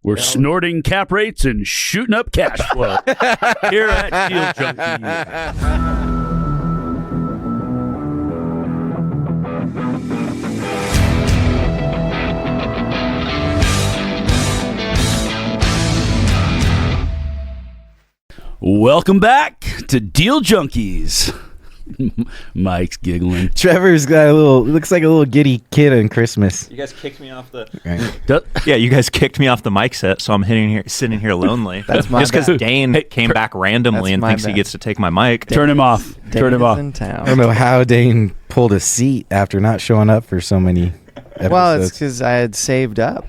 We're snorting cap rates and shooting up cash flow here at Deal Junkies. Welcome back to Deal Junkies. Mike's giggling. Trevor's got looks like a little giddy kid on Christmas. You guys kicked me off the you guys kicked me off the mic set, so I'm sitting here lonely. That's my just because Dane came back randomly and thinks he gets to take my mic. Turn him off. Turn him off. I don't know how Dane pulled a seat after not showing up for so many episodes. Well, it's because I had saved up.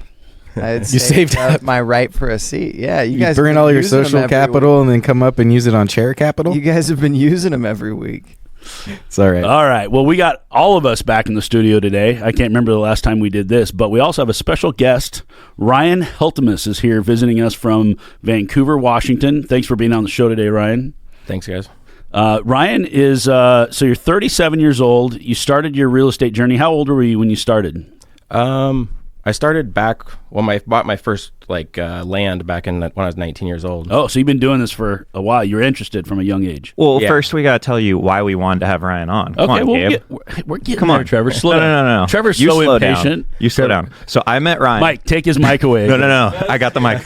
You saved up my right for a seat. Yeah, you guys burn all your social capital and then come up and use it on chair capital. You guys have been using them every week. It's all right. All right. Well, we got all of us back in the studio today. I can't remember the last time we did this, but we also have a special guest. Ryan Heltemes is here visiting us from Vancouver, Washington. Thanks for being on the show today, Ryan. Thanks, guys. Ryan is, so you're 37 years old. You started your real estate journey. How old were you when you started? I started back when I bought my first land back when I was 19 years old. Oh, so you've been doing this for a while. You're interested from a young age. Well, first we got to tell you why we wanted to have Ryan on. Come on, Gabe. We're getting there, Trevor. Slow down. No. Trevor's you so slow impatient. Down. You slow down. So I met Ryan. Mike, take his mic away. No. I got the mic.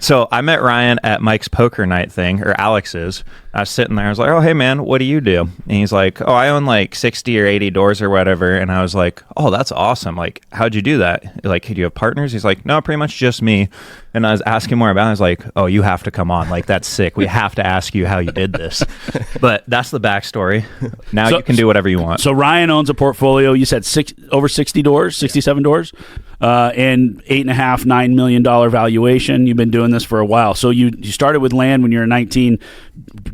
So I met Ryan at Mike's poker night thing, or Alex's. I was sitting there. I was like, oh, hey, man, what do you do? And he's like, oh, I own like 60 or 80 doors or whatever. And I was like, oh, that's awesome. Like, how'd you do that? Like, do you have partners? He's like, no, pretty much just me. And I was asking more about it. I was like, oh, you have to come on. Like, that's sick. We have to ask you how you did this. But that's the backstory. Now you can do whatever you want. So Ryan owns a portfolio. You said over 60 doors, 67 doors, and $8.5-9 million valuation. You've been doing this for a while. So you started with land when you were 19.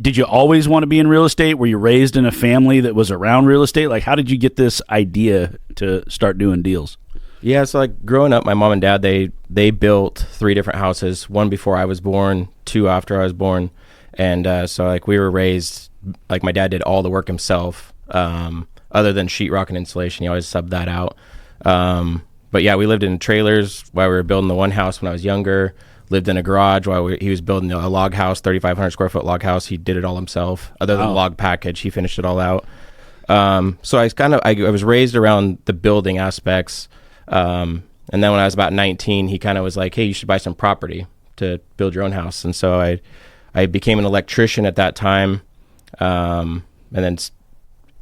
Did you always want to be in real estate? Were you raised in a family that was around real estate? Like, how did you get this idea to start doing deals? Yeah, so like growing up, my mom and dad, they built 3 different houses, 1 before I was born, 2 after I was born. And so like we were raised, like my dad did all the work himself, other than sheetrock and insulation. He always subbed that out. But yeah, we lived in trailers while we were building the one house when I was younger, lived in a garage while he was building a log house, 3,500 square foot log house. He did it all himself. Other than the log package, he finished it all out. So I was raised around the building aspects. And then when I was about 19, he kind of was like, hey, you should buy some property to build your own house. And so I became an electrician at that time. And then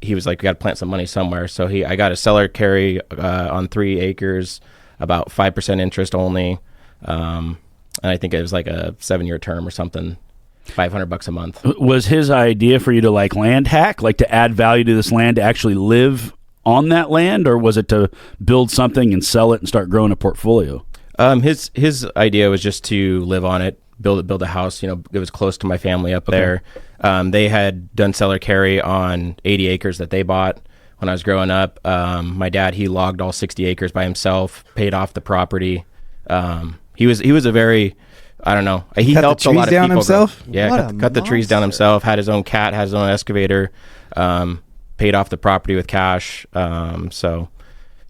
he was like, we got to plant some money somewhere. So I got a seller carry on 3 acres, about 5% interest only. And I think it was like a 7-year term or something, $500 a month. Was his idea for you to like land hack, like to add value to this land, to actually live on that land, or was it to build something and sell it and start growing a portfolio? His idea was just to live on it, build a house. You know, it was close to my family up there. They had done seller carry on 80 acres that they bought when I was growing up. My dad, he logged all 60 acres by himself, paid off the property. He was a very, I don't know. He helped a lot of people. Himself? Yeah, cut the trees down himself. Had his own cat, had his own excavator. Paid off the property with cash. So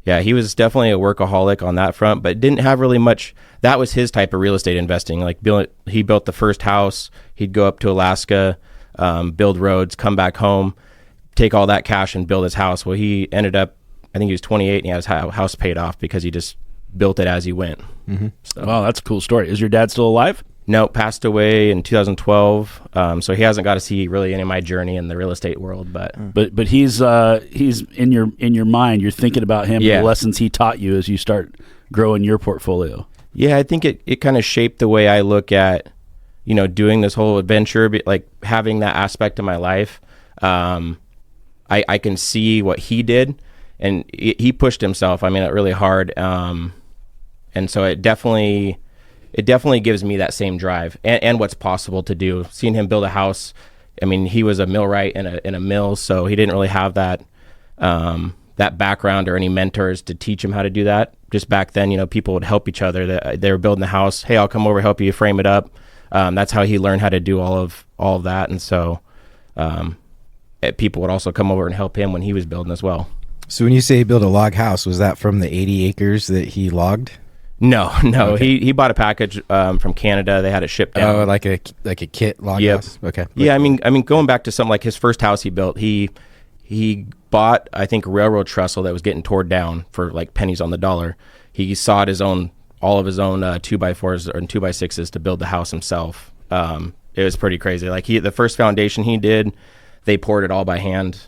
yeah, he was definitely a workaholic on that front, but didn't have really much. That was his type of real estate investing. Like he built the first house. He'd go up to Alaska, build roads, come back home, take all that cash and build his house. Well, he ended up, I think he was 28 and he had his house paid off because he just built it as he went. Mm-hmm. So. Wow, that's a cool story. Is your dad still alive? No, passed away in 2012. So he hasn't got to see really any of my journey in the real estate world, but he's in your mind. You're thinking about him, and the lessons he taught you as you start growing your portfolio. Yeah, I think it kind of shaped the way I look at, doing this whole adventure, like having that aspect of my life. I can see what he did, and he pushed himself. I mean, really hard. And so it definitely gives me that same drive and what's possible to do. Seeing him build a house, I mean, he was a millwright in a mill, so he didn't really have that background or any mentors to teach him how to do that. Just back then, people would help each other. They were building the house. Hey, I'll come over, help you frame it up. That's how he learned how to do all of that. And so people would also come over and help him when he was building as well. So when you say he built a log house, was that from the 80 acres that he logged? No. Okay. He bought a package from Canada. They had it shipped out. Oh, like a kit log Yep. house. Okay. Yeah, I mean, going back to something like his first house he built, he bought, I think, a railroad trestle that was getting torn down for like pennies on the dollar. He sawed all of his own 2x4s and 2x6s to build the house himself. It was pretty crazy. Like the first foundation he did, they poured it all by hand,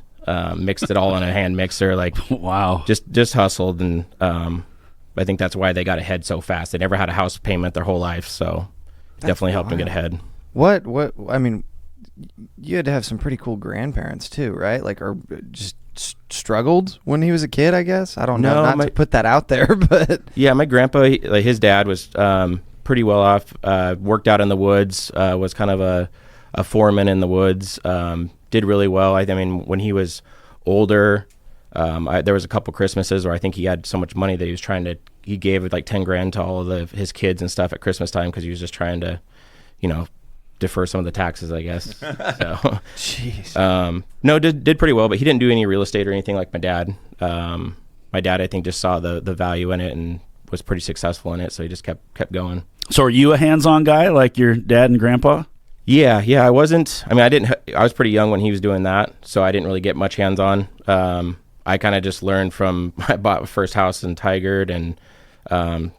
mixed it all in a hand mixer. Like, wow, just hustled, and I think that's why they got ahead so fast. They never had a house payment their whole life, so definitely helped them get ahead. What I mean, you had to have some pretty cool grandparents too, right? Like, or just struggled when he was a kid, I guess. I don't know, not to put that out there, but yeah, my grandpa, his dad was pretty well off. Worked out in the woods, was kind of a foreman in the woods. Did really well. I mean, when he was older, there was a couple Christmases where I think he had so much money that he gave like 10 grand to all of his kids and stuff at Christmas time, because he was just trying to, defer some of the taxes, I guess. So, jeez. No, did pretty well, but he didn't do any real estate or anything like my dad. My dad, I think, just saw the value in it and was pretty successful in it, so he just kept going. So are you a hands-on guy like your dad and grandpa? Yeah, I wasn't. I mean, I was pretty young when he was doing that, so I didn't really get much hands-on. I kind of just learned from, I bought my first house in Tigard, and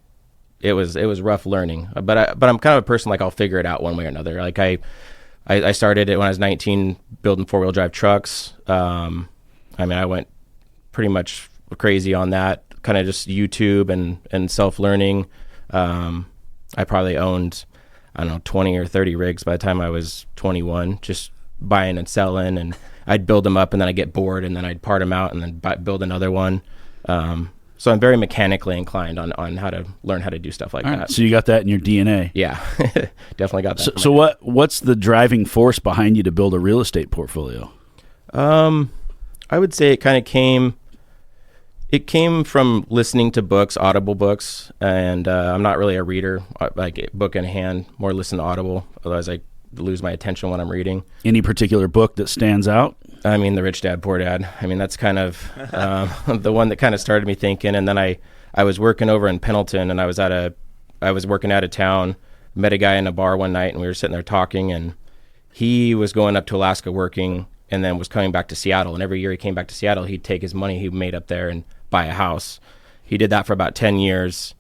it was rough learning. But I'm kind of a person, like, I'll figure it out one way or another. Like I started it when I was 19, building 4-wheel drive trucks. I mean, I went pretty much crazy on that, kind of just YouTube and self-learning. I probably owned, I don't know, 20 or 30 rigs by the time I was 21, just buying and selling, and I'd build them up, and then I'd get bored, and then I'd part them out and then build another one. So I'm very mechanically inclined on how to learn how to do stuff like that. So you got that in your DNA. Yeah, definitely got that. So what's the driving force behind you to build a real estate portfolio? I would say it kind of came from listening to books, Audible books, and I'm not really a reader, like book in hand, more listen to Audible. Otherwise, I lose my attention when I'm reading. Any particular book that stands out? I mean, The Rich Dad, Poor Dad. I mean, that's kind of the one that kind of started me thinking. And then I was working over in Pendleton, and I was working out of town, met a guy in a bar one night, and we were sitting there talking, and he was going up to Alaska working and then was coming back to Seattle. And every year he came back to Seattle, he'd take his money he made up there and buy a house. He did that for about 10 years.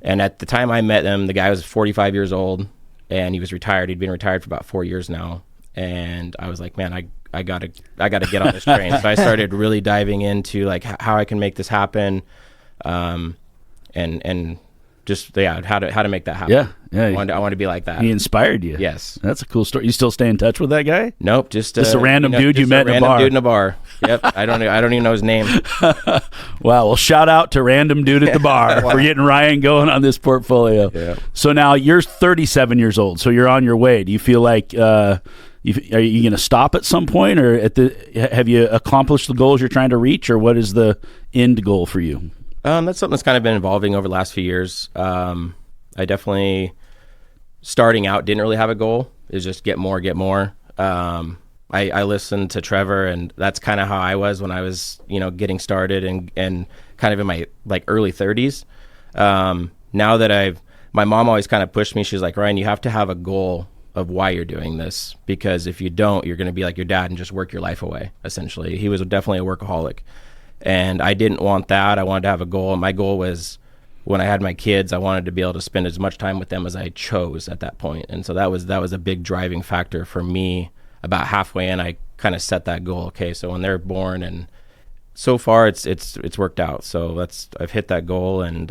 And at the time I met him, the guy was 45 years old, and he was retired. He'd been retired for about 4 years now. And I was like, man, I gotta get on this train. So I started really diving into like how I can make this happen, and just how to make that happen. Yeah. I wanted to be like that. He inspired you. Yes, that's a cool story. You still stay in touch with that guy? Nope, just a random dude you met in a bar. Random dude in a bar. Yep. I don't even know his name. Wow. Well, shout out to random dude at the bar for getting Ryan going on this portfolio. Yeah. So now you're 37 years old. So you're on your way. Do you feel like are you going to stop at some point, or have you accomplished the goals you're trying to reach, or what is the end goal for you? That's something that's kind of been evolving over the last few years. I definitely, starting out, didn't really have a goal. It was just get more. I listened to Trevor, and that's kind of how I was when I was, getting started and kind of in my like early 30s. Now that my mom always kind of pushed me. She's like, Ryan, you have to have a goal of why you're doing this, because if you don't, you're going to be like your dad and just work your life away. Essentially, he was definitely a workaholic, and I didn't want that. I wanted to have a goal, and my goal was, when I had my kids, I wanted to be able to spend as much time with them as I chose at that point. And so that was a big driving factor for me. About halfway in, I kind of set that goal. Okay, so when they're born, and so far it's worked out. So I've hit that goal, and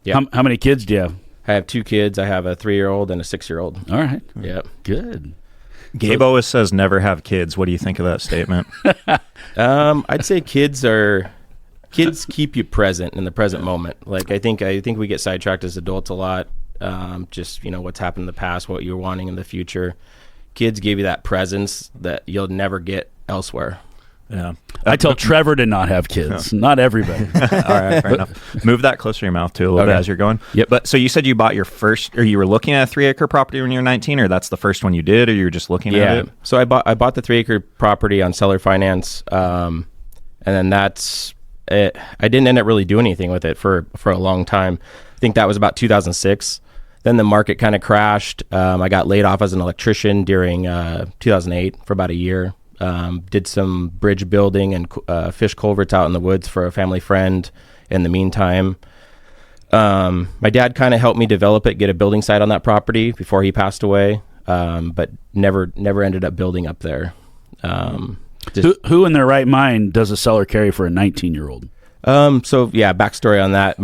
yeah. How many kids do you have? I have 2 kids. I have a 3-year-old and a 6-year-old. All right. Yep. Good. Gabe always says never have kids. What do you think of that statement? I'd say kids keep you present in the present moment. Like I think we get sidetracked as adults a lot. Just what's happened in the past, what you're wanting in the future. Kids give you that presence that you'll never get elsewhere. Yeah. I tell Trevor to not have kids. Not everybody. All right, fair enough. Move that closer to your mouth too a little bit as you're going. Yep. But so you said you bought your first, or you were looking at a 3-acre property when you were 19, or that's the first one you did, or you were just looking at it? So I bought the 3-acre property on seller finance, and then that's it. I didn't end up really doing anything with it for a long time. think that was about 2006. Then the market kind of crashed. I got laid off as an electrician during 2008 for about a year. Did some bridge building and fish culverts out in the woods for a family friend in the meantime. My dad kind of helped me develop it, get a building site on that property before he passed away, but never ended up building up there. Who in their right mind does a cellar carry for a 19-year-old? So yeah, backstory on that.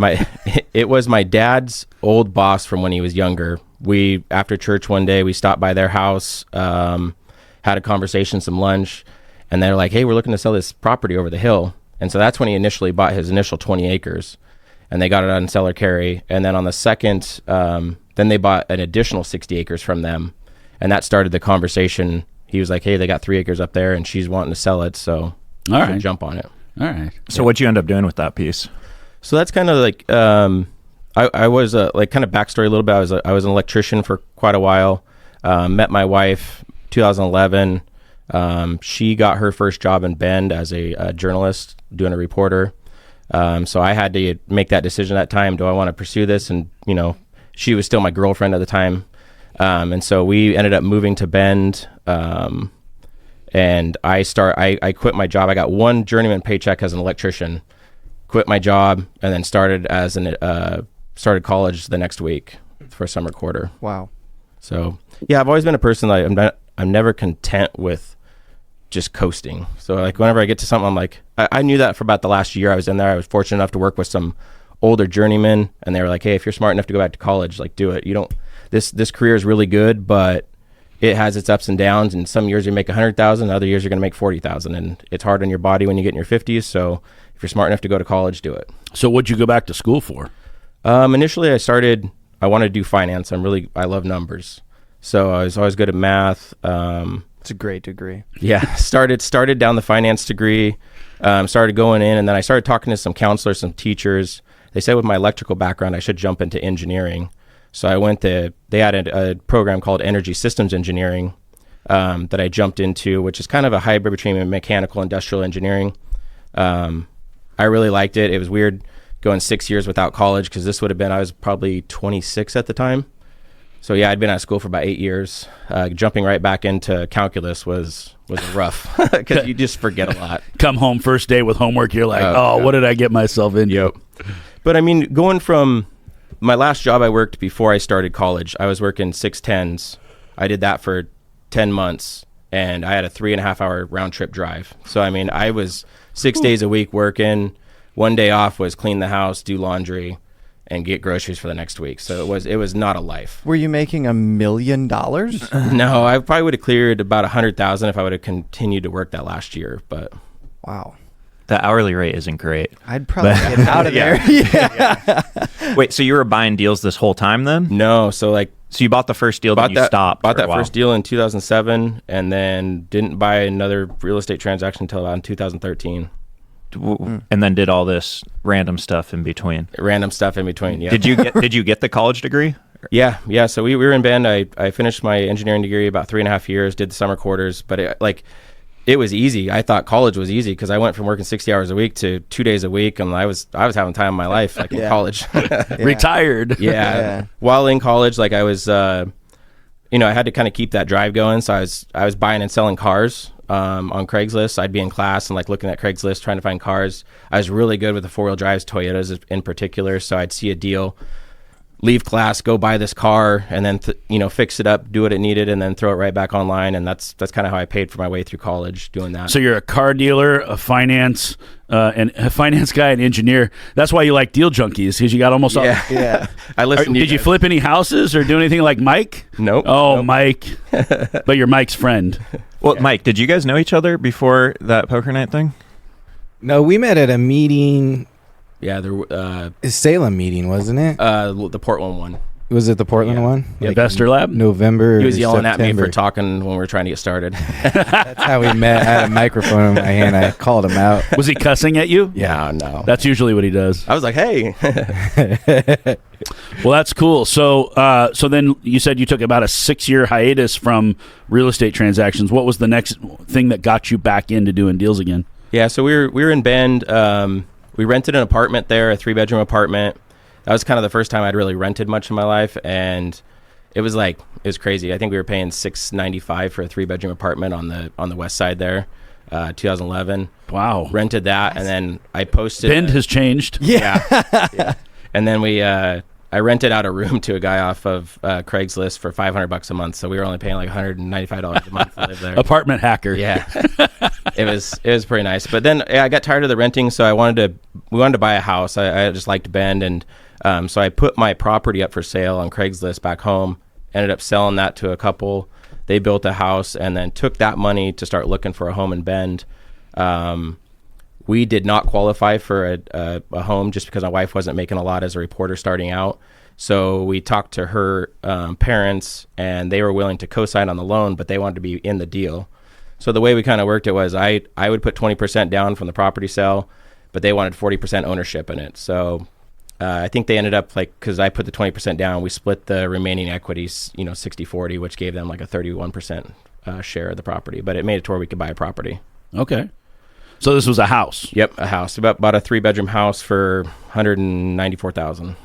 It was my dad's old boss from when he was younger. We, after church one day, we stopped by their house, had a conversation, some lunch, and they're like, hey, we're looking to sell this property over the hill. And so that's when he initially bought his initial 20 acres, and they got it on cellar carry. And then on the second, then they bought an additional 60 acres from them, and that started the conversation. He was like, hey, they got 3 acres up there, and she's wanting to sell it, so all right, jump on it. All right. So what'd you end up doing with that piece? So that's kind of like, I was like kind of backstory a little bit. I was an electrician for quite a while. Met my wife 2011. She got her first job in Bend as a journalist, doing a reporter. So I had to make that decision at that time. Do I want to pursue this? And, she was still my girlfriend at the time. And so we ended up moving to Bend. And I quit my job. I got one journeyman paycheck as an electrician, quit my job, and then started started college the next week for summer quarter. Wow. So yeah, I've always been a person that I'm never content with just coasting. So like whenever I get to something, I'm like, I knew that for about the last year I was in there. I was fortunate enough to work with some older journeymen, and they were like, hey, if you're smart enough to go back to college, like do it. This career is really good, but it has its ups and downs, and some years you make 100,000, other years you're going to make 40,000, and it's hard on your body when you get in your 50s. So if you're smart enough to go to college, do it. So what'd you go back to school for? Initially I wanted to do finance. I love numbers. So I was always good at math. It's a great degree. Yeah. Started down the finance degree, started going in, and then I started talking to some counselors, some teachers. They said with my electrical background, I should jump into engineering. So I went they had a program called Energy Systems Engineering that I jumped into, which is kind of a hybrid between mechanical and industrial engineering. I really liked it. It was weird going 6 years without college, because this would have been, I was probably 26 at the time. So yeah, I'd been out of school for about 8 years. Jumping right back into calculus was rough, because you just forget a lot. Come home first day with homework, you're like, what did I get myself into? Yep. But I mean, going from my last job I worked before I started college, I was working 610s. I did that for 10 months, and I had a 3.5 hour round trip drive. So, I mean, I was 6 days a week working. One day off was clean the house, do laundry, and get groceries for the next week. So it was not a life. Were you making $1 million? No, I probably would have cleared about 100,000 if I would have continued to work that last year. But wow. The hourly rate isn't great. I'd probably get out of there. Yeah. Wait, so you were buying deals this whole time then? No, so you bought the first deal, then you stopped. Bought that first deal in 2007, and then didn't buy another real estate transaction until about in 2013. And then did all this random stuff in between. Yeah. Did you get the college degree? Yeah. So we were in Bend. I finished my engineering degree about 3.5 years. Did the summer quarters, but it was easy. I thought college was easy because I went from working 60 hours a week to 2 days a week, and I was having time in my life, in college. Retired. Yeah. While in college, I was, I had to kind of keep that drive going. So I was buying and selling cars on Craigslist. I'd be in class and looking at Craigslist trying to find cars. I was really good with the 4-wheel drives, Toyotas in particular. So I'd see a deal, leave class, go buy this car, and then fix it up, do what it needed, and then throw it right back online. And that's kind of how I paid for my way through college, doing that. So you're a car dealer, a finance guy, an engineer. That's why you like Deal Junkies, because you got almost all. Yeah. I listened. Did you flip any houses or do anything like Mike? Nope. Oh, nope. Mike. But you're Mike's friend. Well, Mike, did you guys know each other before that poker night thing? No, we met at a meeting. Yeah, there A Salem meeting, wasn't it? the Portland one. Was it the Portland one? Investor Lab? November. He was yelling September. at me for talking when we were trying to get started. That's how we met. I had a microphone in my hand. I called him out. Was he cussing at you? Yeah, no. That's usually what he does. I was like, hey. Well, that's cool. So then you said you took about a 6-year hiatus from real estate transactions. What was the next thing that got you back into doing deals again? Yeah, so we were in Bend. We rented an apartment there, a 3-bedroom apartment. that was kind of the first time I'd really rented much in my life, and it was crazy. I think we were paying $695 for a 3-bedroom apartment on the west side there, 2011. Wow. Rented that, and then I posted. Bend has changed. Yeah. And then I rented out a room to a guy off of Craigslist for $500 a month. So we were only paying like $195 a month to live there. Apartment hacker. Yeah. It was pretty nice. But then I got tired of the renting, so we wanted to buy a house. I just liked Bend, and so I put my property up for sale on Craigslist back home. Ended up selling that to a couple. They built a house, and then took that money to start looking for a home in Bend. We did not qualify for a home just because my wife wasn't making a lot as a reporter starting out. So we talked to her parents, and they were willing to co-sign on the loan, but they wanted to be in the deal. So the way we kind of worked it was I would put 20% down from the property sale, but they wanted 40% ownership in it. So I think they ended up because I put the 20% down, we split the remaining equities, 60-40, which gave them like a 31% share of the property. But it made it to where we could buy a property. Okay. So this was a house. Yep, a house. About a 3-bedroom house for $194,000.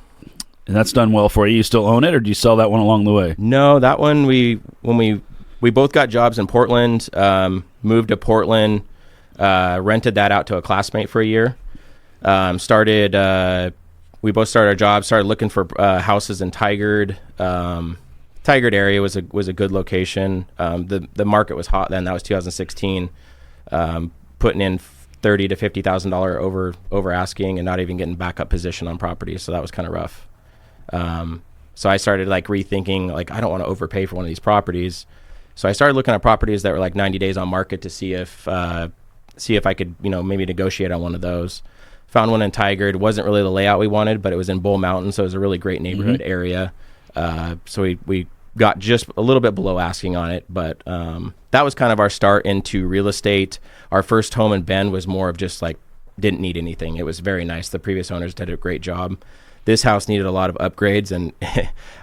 And that's done well for you. You still own it, or do you sell that one along the way? No, that one we both got jobs in Portland, moved to Portland, rented that out to a classmate for a year. We both started our jobs, started looking for houses in Tigard. Tigard area was a good location. The market was hot then. That was 2016. Putting in $30,000 to $50,000 over asking, and not even getting backup position on property. So that was kind of rough. So I started rethinking, I don't want to overpay for one of these properties. So I started looking at properties that were 90 days on market to see if I could, maybe negotiate on one of those. Found one in Tigard. It wasn't really the layout we wanted, but it was in Bull Mountain, so it was a really great neighborhood area. So we got just a little bit below asking on it, but that was kind of our start into real estate. Our first home in Bend was more of just didn't need anything. It was very nice. The previous owners did a great job. This house needed a lot of upgrades, and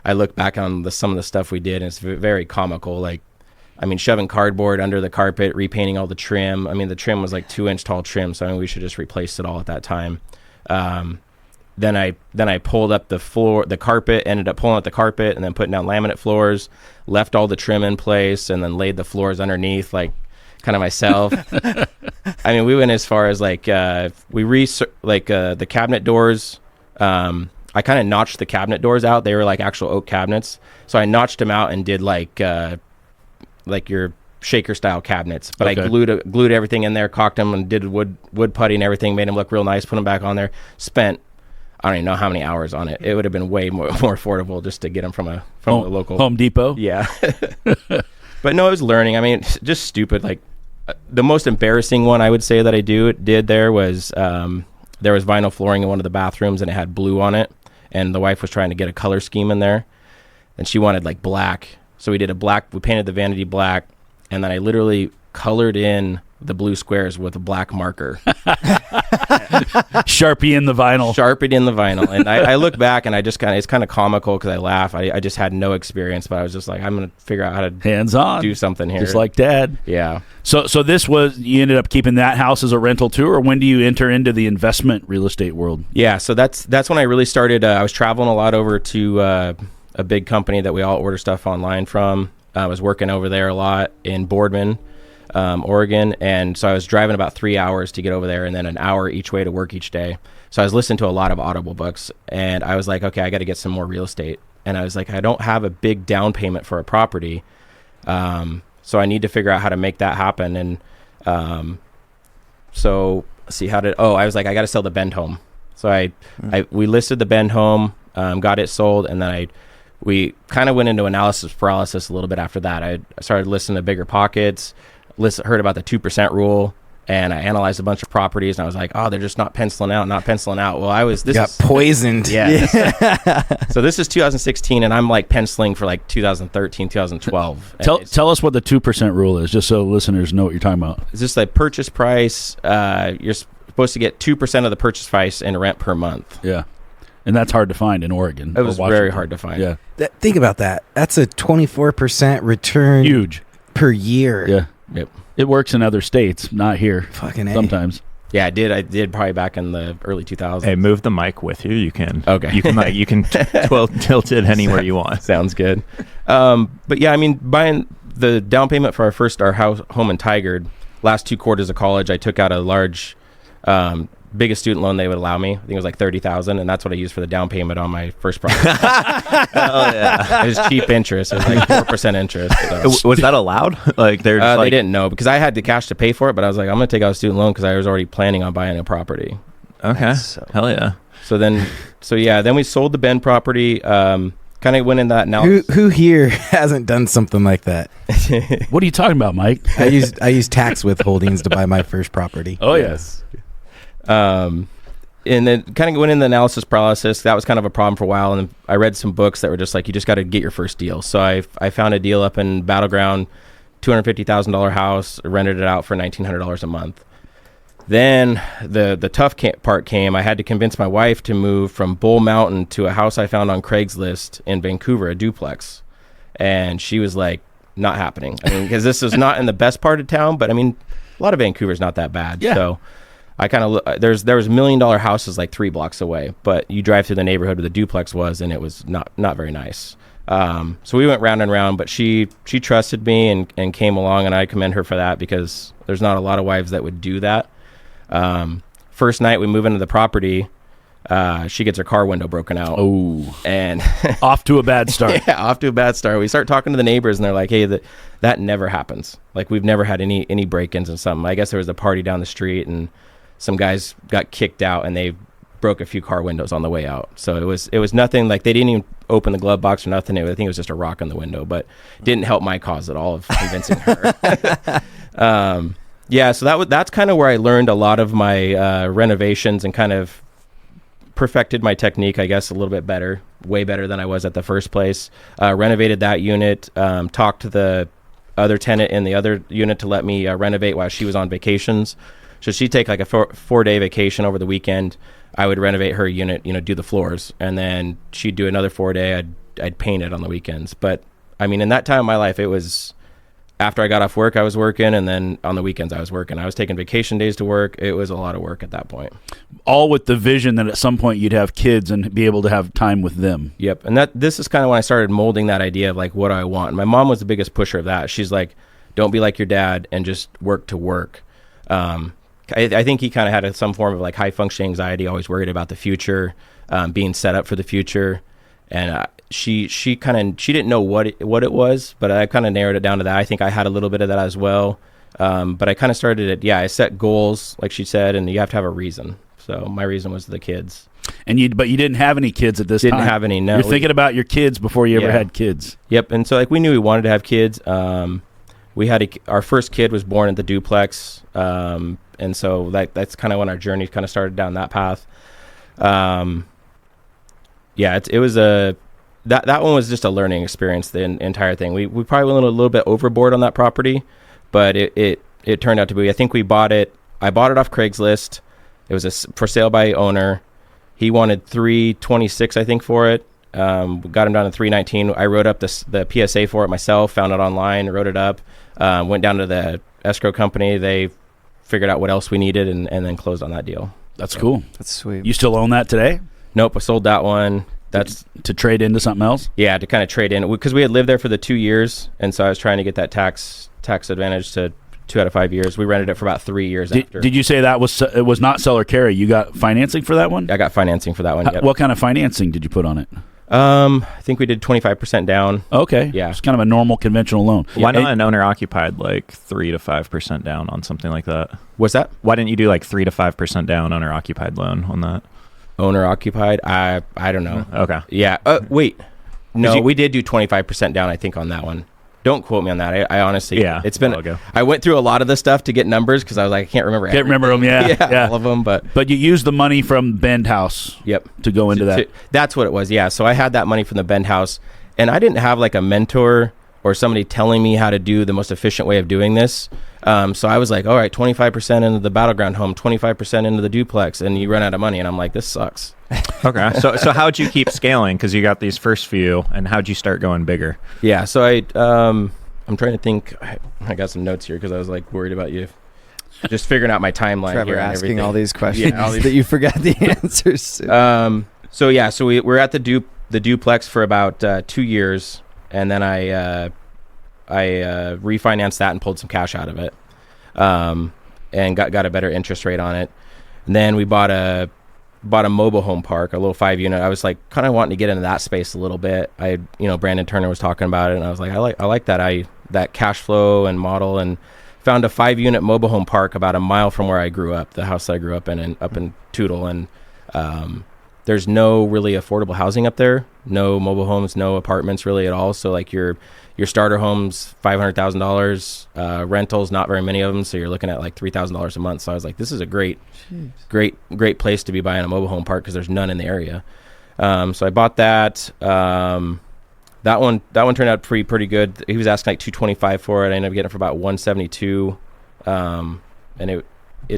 I look back on some of the stuff we did, and it's very comical. Shoving cardboard under the carpet, repainting all the trim. The trim was 2-inch tall trim, so we should just replace it all at that time. Then I pulled up the carpet, ended up pulling up the carpet and then putting down laminate floors, left all the trim in place, and then laid the floors underneath, kind of myself. We went as far as the cabinet doors. I kind of notched the cabinet doors out. They were actual oak cabinets. So I notched them out and did your shaker style cabinets, but okay. I glued everything in there, caulked them, and did wood putty and everything, made them look real nice, put them back on there. Spent I don't even know how many hours on it. It would have been way more affordable just to get them from a local Home Depot. Yeah. But no, I was learning. Just stupid. The most embarrassing one I would say that I did there was there was vinyl flooring in one of the bathrooms and it had blue on it, and the wife was trying to get a color scheme in there, and she wanted black. So we painted the vanity black, and then I literally colored in the blue squares with a black marker. Sharpie in the vinyl. And I look back and it's kind of comical because I laugh. I just had no experience, but I was just I'm going to figure out how to hands-on do something here. Just like Dad. Yeah. So this was, you ended up keeping that house as a rental too, or when do you enter into the investment real estate world? Yeah. So that's when I really started. I was traveling a lot over to a big company that we all order stuff online from. I was working over there a lot in Boardman, Oregon, and so I was driving about 3 hours to get over there and then an hour each way to work each day. So I was listening to a lot of Audible books, and I was like, okay, I got to get some more real estate. And I was like, I don't have a big down payment for a property, so I need to figure out how to make that happen. And so let's see, I was like, I got to sell the Bend home. So we listed the Bend home, got it sold, and then we kind of went into analysis paralysis a little bit after that. I started listening to Bigger Pockets, heard about the 2% rule, and I analyzed a bunch of properties, and I was like, oh, they're just not penciling out. Well, got poisoned. Yeah. So this is 2016, and I'm penciling for 2013, 2012. Tell us what the 2% rule is, just so listeners know what you're talking about. Is this purchase price? You're supposed to get 2% of the purchase price in rent per month. Yeah. And that's hard to find in Oregon. It was very hard to find. Yeah. Think about that. That's a 24% return. Huge. Per year. Yeah. Yep. It works in other states, not here. Fucking A. Sometimes. Yeah, I did. I did probably back in the early 2000s. Hey, move the mic with you. You can. Okay. You can tilt it anywhere you want. Sounds good. But yeah, I mean, buying the down payment for our home in Tigard, last 2 quarters of college, I took out a large, biggest student loan they would allow me. I think it was like $30,000, and that's what I used for the down payment on my first property. Oh yeah, It was cheap interest. It was like 4% interest. So. was that allowed? Like they're just They didn't know because I had the cash to pay for it, but I was like, I'm gonna take out a student loan because I was already planning on buying a property. Okay, hell yeah. Then we sold the Bend property. Kind of went in that now. Who here hasn't done something like that? What are you talking about, Mike? I used tax withholdings to buy my first property. Oh yes. And then kind of went in the analysis paralysis. That was kind of a problem for a while. And I read some books that were just like, you just got to get your first deal. So I found a deal up in Battleground, $250,000 house, rented it out for $1,900 a month. Then the tough part came. I had to convince my wife to move from Bull Mountain to a house I found on Craigslist in Vancouver, a duplex. And she was like, not happening. I mean, because this is not in the best part of town, but I mean, a lot of Vancouver's not that bad. Yeah. So I kind of there was $1 million houses like 3 blocks away, but you drive through the neighborhood where the duplex was, and it was not very nice. So we went round and round, but she trusted me and came along, and I commend her for that because there's not a lot of wives that would do that. First night we move into the property, she gets her car window broken out. Oh, and off to a bad start. Yeah, off to a bad start. We start talking to the neighbors, and they're like, "Hey, that never happens. Like we've never had any break-ins and something." I guess there was a party down the street, and some guys got kicked out, and they broke a few car windows on the way out. So it was nothing. Like they didn't even open the glove box or nothing. I think it was just a rock in the window, but didn't help my cause at all of convincing her. Yeah, so that's kind of where I learned a lot of my renovations and kind of perfected my technique, I guess, a little bit better, way better than I was at the first place. Renovated that unit, talked to the other tenant in the other unit to let me renovate while she was on vacations. So she'd take like a 4-day vacation over the weekend. I would renovate her unit, do the floors, and then she'd do another 4-day. I'd paint it on the weekends. But I mean, in that time of my life, it was after I got off work, I was working, and then on the weekends I was working. I was taking vacation days to work. It was a lot of work at that point. All with the vision that at some point you'd have kids and be able to have time with them. Yep. And this is kind of when I started molding that idea of like what I want. And my mom was the biggest pusher of that. She's like, don't be like your dad and just work to work. I think he kind of had some form of like high functioning anxiety, always worried about the future, being set up for the future. And she didn't know what it was, but I kind of narrowed it down to that. I think I had a little bit of that as well. But I kind of started it. Yeah, I set goals, like she said, and you have to have a reason. So my reason was the kids. But you didn't have any kids at this time. Didn't have any. No. You're thinking about your kids before you ever had kids. Yep. And so like we knew we wanted to have kids. We had our first kid was born at the duplex. And so that's kind of when our journey kind of started down that path. Yeah, it was that one was just a learning experience, the entire thing. We probably went a little bit overboard on that property, but it turned out to be, I think I bought it off Craigslist. It was a for sale by owner. He wanted $326, I think, for it. Got him down to $319. I wrote up the PSA for it myself, found it online, wrote it up, went down to the escrow company. They figured out what else we needed and then closed on that deal. That's cool. That's sweet. You still own that today? Nope, I sold that one. That's to trade into something else? Yeah, to kind of trade in, because we had lived there for the 2 years, and so I was trying to get that tax advantage to 2 out of 5 years. We rented it for about 3 years after. Did you say that it was not sell or carry? You got financing for that one? I got financing for that one. Yep. What kind of financing did you put on it? I think we did 25% down. Okay. Yeah. It's kind of a normal conventional loan. Why not an owner occupied, like 3 to 5% down on something like that? What's that? Why didn't you do like 3 to 5% down owner occupied loan on that? Owner occupied? I don't know. Okay. Yeah. Wait. No, we did do 25% down, I think, on that one. Don't quote me on that. I honestly, it's been. I went through a lot of this stuff to get numbers because I was like, I can't remember. Can't remember them. Yeah, all of them. But you used the money from Bend House. Yep. To go into that. That's what it was. Yeah. So I had that money from the Bend House, and I didn't have like a mentor or somebody telling me how to do the most efficient way of doing this. So I was like, all right, 25% into the Battleground home, 25% into the duplex, and you run out of money, and I'm like, this sucks. Okay. So how'd you keep scaling? Because you got these first few, and how'd you start going bigger? Yeah. So I'm trying to think. I got some notes here because I was like worried about you. just figuring out my timeline. Trevor here and asking everything. all these questions Yeah, all these- that you forgot the answers to. So we're at the duplex for about 2 years, and then I refinanced that and pulled some cash out of it, and got a better interest rate on it. And then we bought a mobile home park, a little 5-unit. I was like kind of wanting to get into that space a little bit. Brandon Turner was talking about it, and I was like, I like that cash flow and model, and found a 5-unit mobile home park about a mile from where I grew up, the house that I grew up in, and up in Toutle. And there's no really affordable housing up there, no mobile homes, no apartments really at all. So like your starter homes, $500,000, rentals, not very many of them. So you're looking at like $3,000 a month. So I was like, this is a great place to be buying a mobile home park, because there's none in the area. So I bought that. That one turned out pretty good. He was asking like $225 for it. I ended up getting it for about $172. And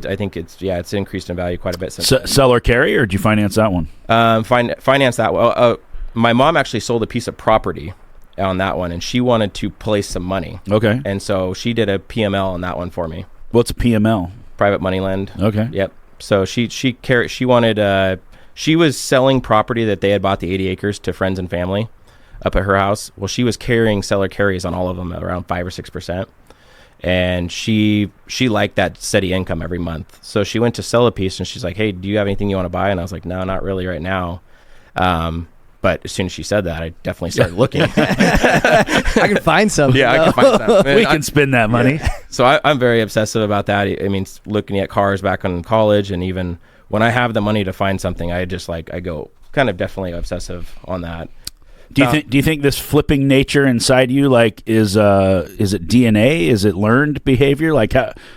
I think it's increased in value quite a bit since then. Seller carry, or did you finance that one? Finance that one. My mom actually sold a piece of property on that one, and she wanted to place some money. Okay. And so she did a PML on that one for me. What's a PML? Private money lend. Okay. Yep. So she wanted, she was selling property that they had bought the 80 acres to friends and family up at her house. Well, she was carrying seller carries on all of them at around 5 or 6%. And she liked that steady income every month. So she went to sell a piece, and she's like, hey, do you have anything you want to buy? And I was like, no, not really right now. But as soon as she said that, I definitely started looking. I can find something. Yeah, I can find something. We can spend that money. Yeah. So I'm very obsessive about that. I mean, looking at cars back in college, and even when I have the money to find something, I go kind of definitely obsessive on that. Do you think this flipping nature inside you, like, is it DNA? Is it learned behavior? Like,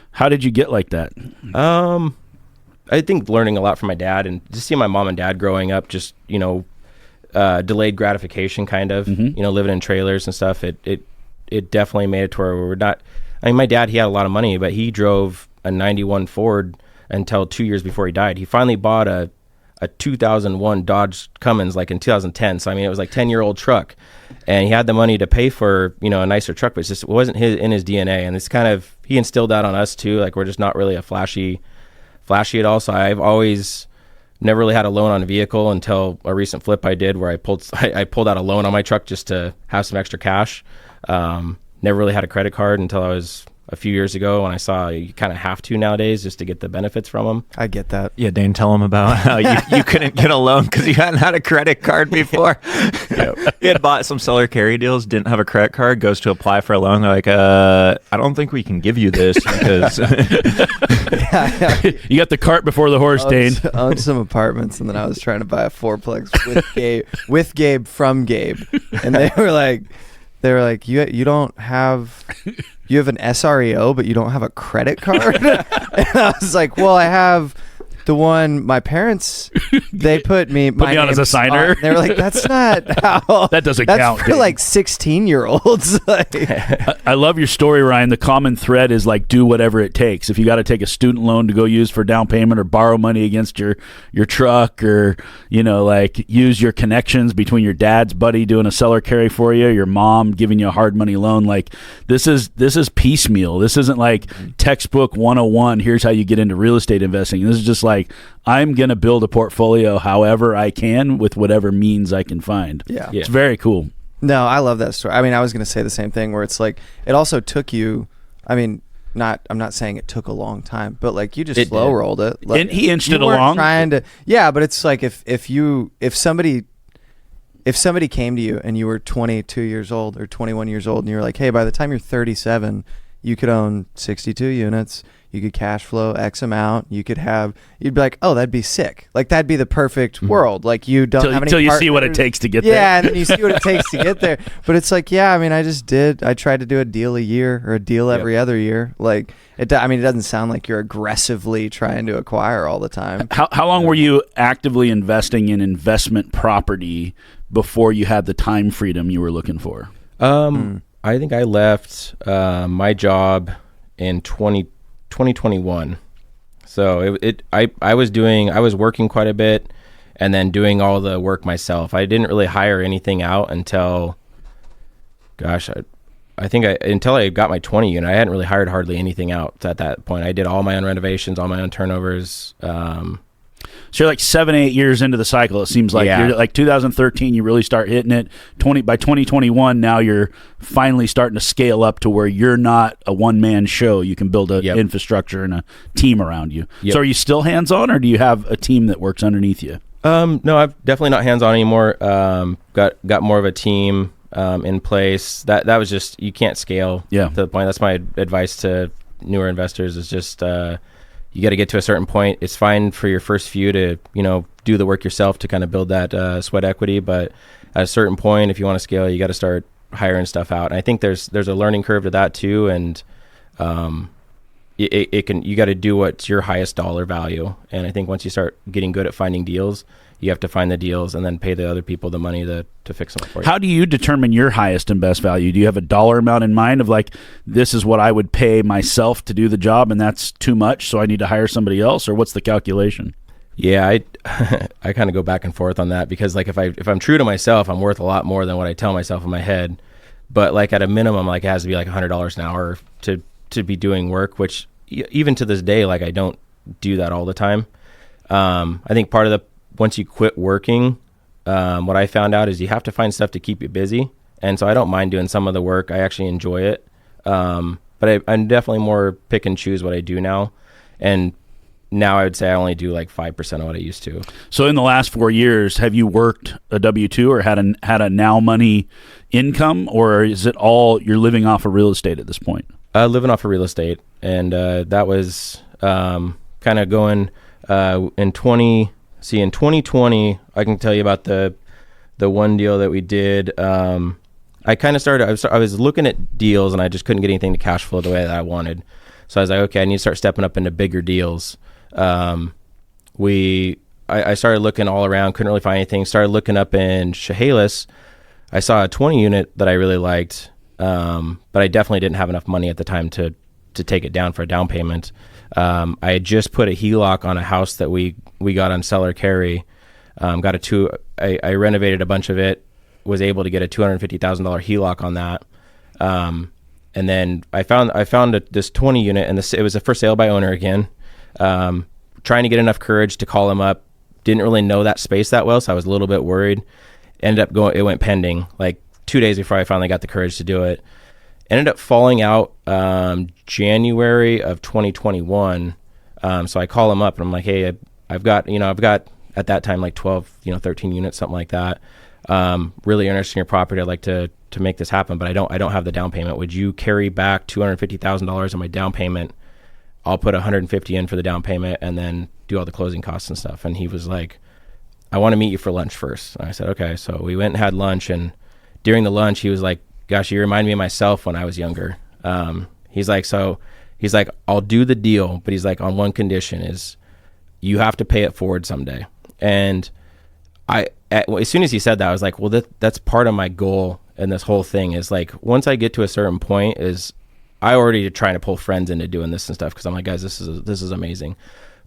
how did you get like that? I think learning a lot from my dad, and just seeing my mom and dad growing up, just, delayed gratification kind of, living in trailers and stuff. It definitely made it to where we're not, I mean, my dad, he had a lot of money, but he drove a 91 Ford until 2 years before he died. He finally bought a 2001 Dodge Cummins like in 2010. So I mean, it was like 10-year-old truck, and he had the money to pay for a nicer truck, but it wasn't in his DNA. And it's kind of, he instilled that on us too. Like, we're just not really a flashy at all. So I've always never really had a loan on a vehicle until a recent flip I did, where I pulled out a loan on my truck just to have some extra cash. Never really had a credit card until I was a few years ago, and I saw you kind of have to nowadays just to get the benefits from them. I get that. Yeah, Dane, tell him about how you couldn't get a loan because you hadn't had a credit card before. He had bought some seller carry deals, didn't have a credit card, goes to apply for a loan. They're like, I don't think we can give you this because... You got the cart before the horse, Dane. I owned some apartments, and then I was trying to buy a fourplex with Gabe from Gabe, and they were like, you don't have... You have an SREO, but you don't have a credit card? And I was like, well, I have the one my parents, they put me on as a signer. They were like, that's not how. That doesn't that's count. for Dave. like 16-year-olds. I love your story, Ryan. The common thread is like, do whatever it takes. If you got to take a student loan to go use for down payment, or borrow money against your truck, or like use your connections between your dad's buddy doing a seller carry for you, your mom giving you a hard money loan. Like, this is piecemeal. This isn't like textbook 101. Here's how you get into real estate investing. This is just like, I'm going to build a portfolio however I can with whatever means I can find. Yeah. It's very cool. No, I love that story. I mean, I was going to say the same thing, where it's like, it also took you, I mean, I'm not saying it took a long time, but like, you just slow rolled it. Like, And he inched you it weren't along. trying to, yeah, but it's like, if somebody came to you and you were 22 years old or 21 years old, and you were like, hey, by the time you're 37, you could own 62 units. You could cash flow X amount. You'd be like, oh, that'd be sick. Like, that'd be the perfect world. Like, you don't have any Until you see what it partners. takes to get there. Yeah, and then you see what it takes to get there. But it's like, yeah, I mean, I tried to do a deal a year or a deal every other year. Like, it doesn't sound like you're aggressively trying to acquire all the time. How long were you actively investing in investment property before you had the time freedom you were looking for? I think I left my job in 2021. So I was working quite a bit, and then doing all the work myself. I didn't really hire anything out until, gosh, I think until I got my 20 unit, I hadn't really hired hardly anything out at that point. I did all my own renovations, all my own turnovers. So you're like 7-8 years into the cycle. It seems like you're like 2013. You really start hitting it. By 2021, now you're finally starting to scale up to where you're not a one-man show. You can build an infrastructure and a team around you. Yep. So are you still hands-on, or do you have a team that works underneath you? No, I'm definitely not hands-on anymore. Got more of a team in place. That was just, you can't scale to the point. That's my advice to newer investors, is just you got to get to a certain point. It's fine for your first few to, do the work yourself to kind of build that sweat equity. But at a certain point, if you want to scale, you got to start hiring stuff out. And I think there's a learning curve to that too. And you got to do what's your highest dollar value. And I think once you start getting good at finding deals, you have to find the deals and then pay the other people the money to fix them for you. How do you determine your highest and best value? Do you have a dollar amount in mind of like, this is what I would pay myself to do the job, and that's too much, so I need to hire somebody else? Or what's the calculation? Yeah, I kind of go back and forth on that, because like if I'm true to myself, I'm worth a lot more than what I tell myself in my head. But like at a minimum, like it has to be like $100 an hour to be doing work, which even to this day, like I don't do that all the time. I think part of once you quit working, what I found out is you have to find stuff to keep you busy. And so I don't mind doing some of the work. I actually enjoy it. But I'm definitely more pick and choose what I do now. And now I would say I only do like 5% of what I used to. So in the last 4 years, have you worked a W-2 or had a now money income, or is it all you're living off of real estate at this point? Living off of real estate. And that was kind of going in 2020, I can tell you about the one deal that we did. I kind of started, I was looking at deals and I just couldn't get anything to cash flow the way that I wanted. So I was like, okay, I need to start stepping up into bigger deals. I started looking all around, couldn't really find anything. Started looking up in Chehalis. I saw a 20 unit that I really liked, but I definitely didn't have enough money at the time to take it down for a down payment. I had just put a HELOC on a house that we got on seller carry. I renovated a bunch of it, was able to get a $250,000 HELOC on that. And then I found this 20 unit, and it was a for sale by owner again. Trying to get enough courage to call him up. Didn't really know that space that well, so I was a little bit worried. It went pending like 2 days before I finally got the courage to do it. Ended up falling out January of 2021. So I call him up and I'm like, hey, I've got at that time like 12, 13 units, something like that. Really interested in your property. I'd like to make this happen, but I don't have the down payment. Would you carry back $250,000 on my down payment? I'll put $150 in for the down payment and then do all the closing costs and stuff. And he was like, I want to meet you for lunch first. And I said, okay. So we went and had lunch, and during the lunch, he was like, gosh, you remind me of myself when I was younger. He's like, I'll do the deal, but he's like, on one condition is you have to pay it forward someday. And as soon as he said that, I was like, well, that's part of my goal. And this whole thing is like, once I get to a certain point, is I already trying to pull friends into doing this and stuff, because I'm like, guys, this is amazing.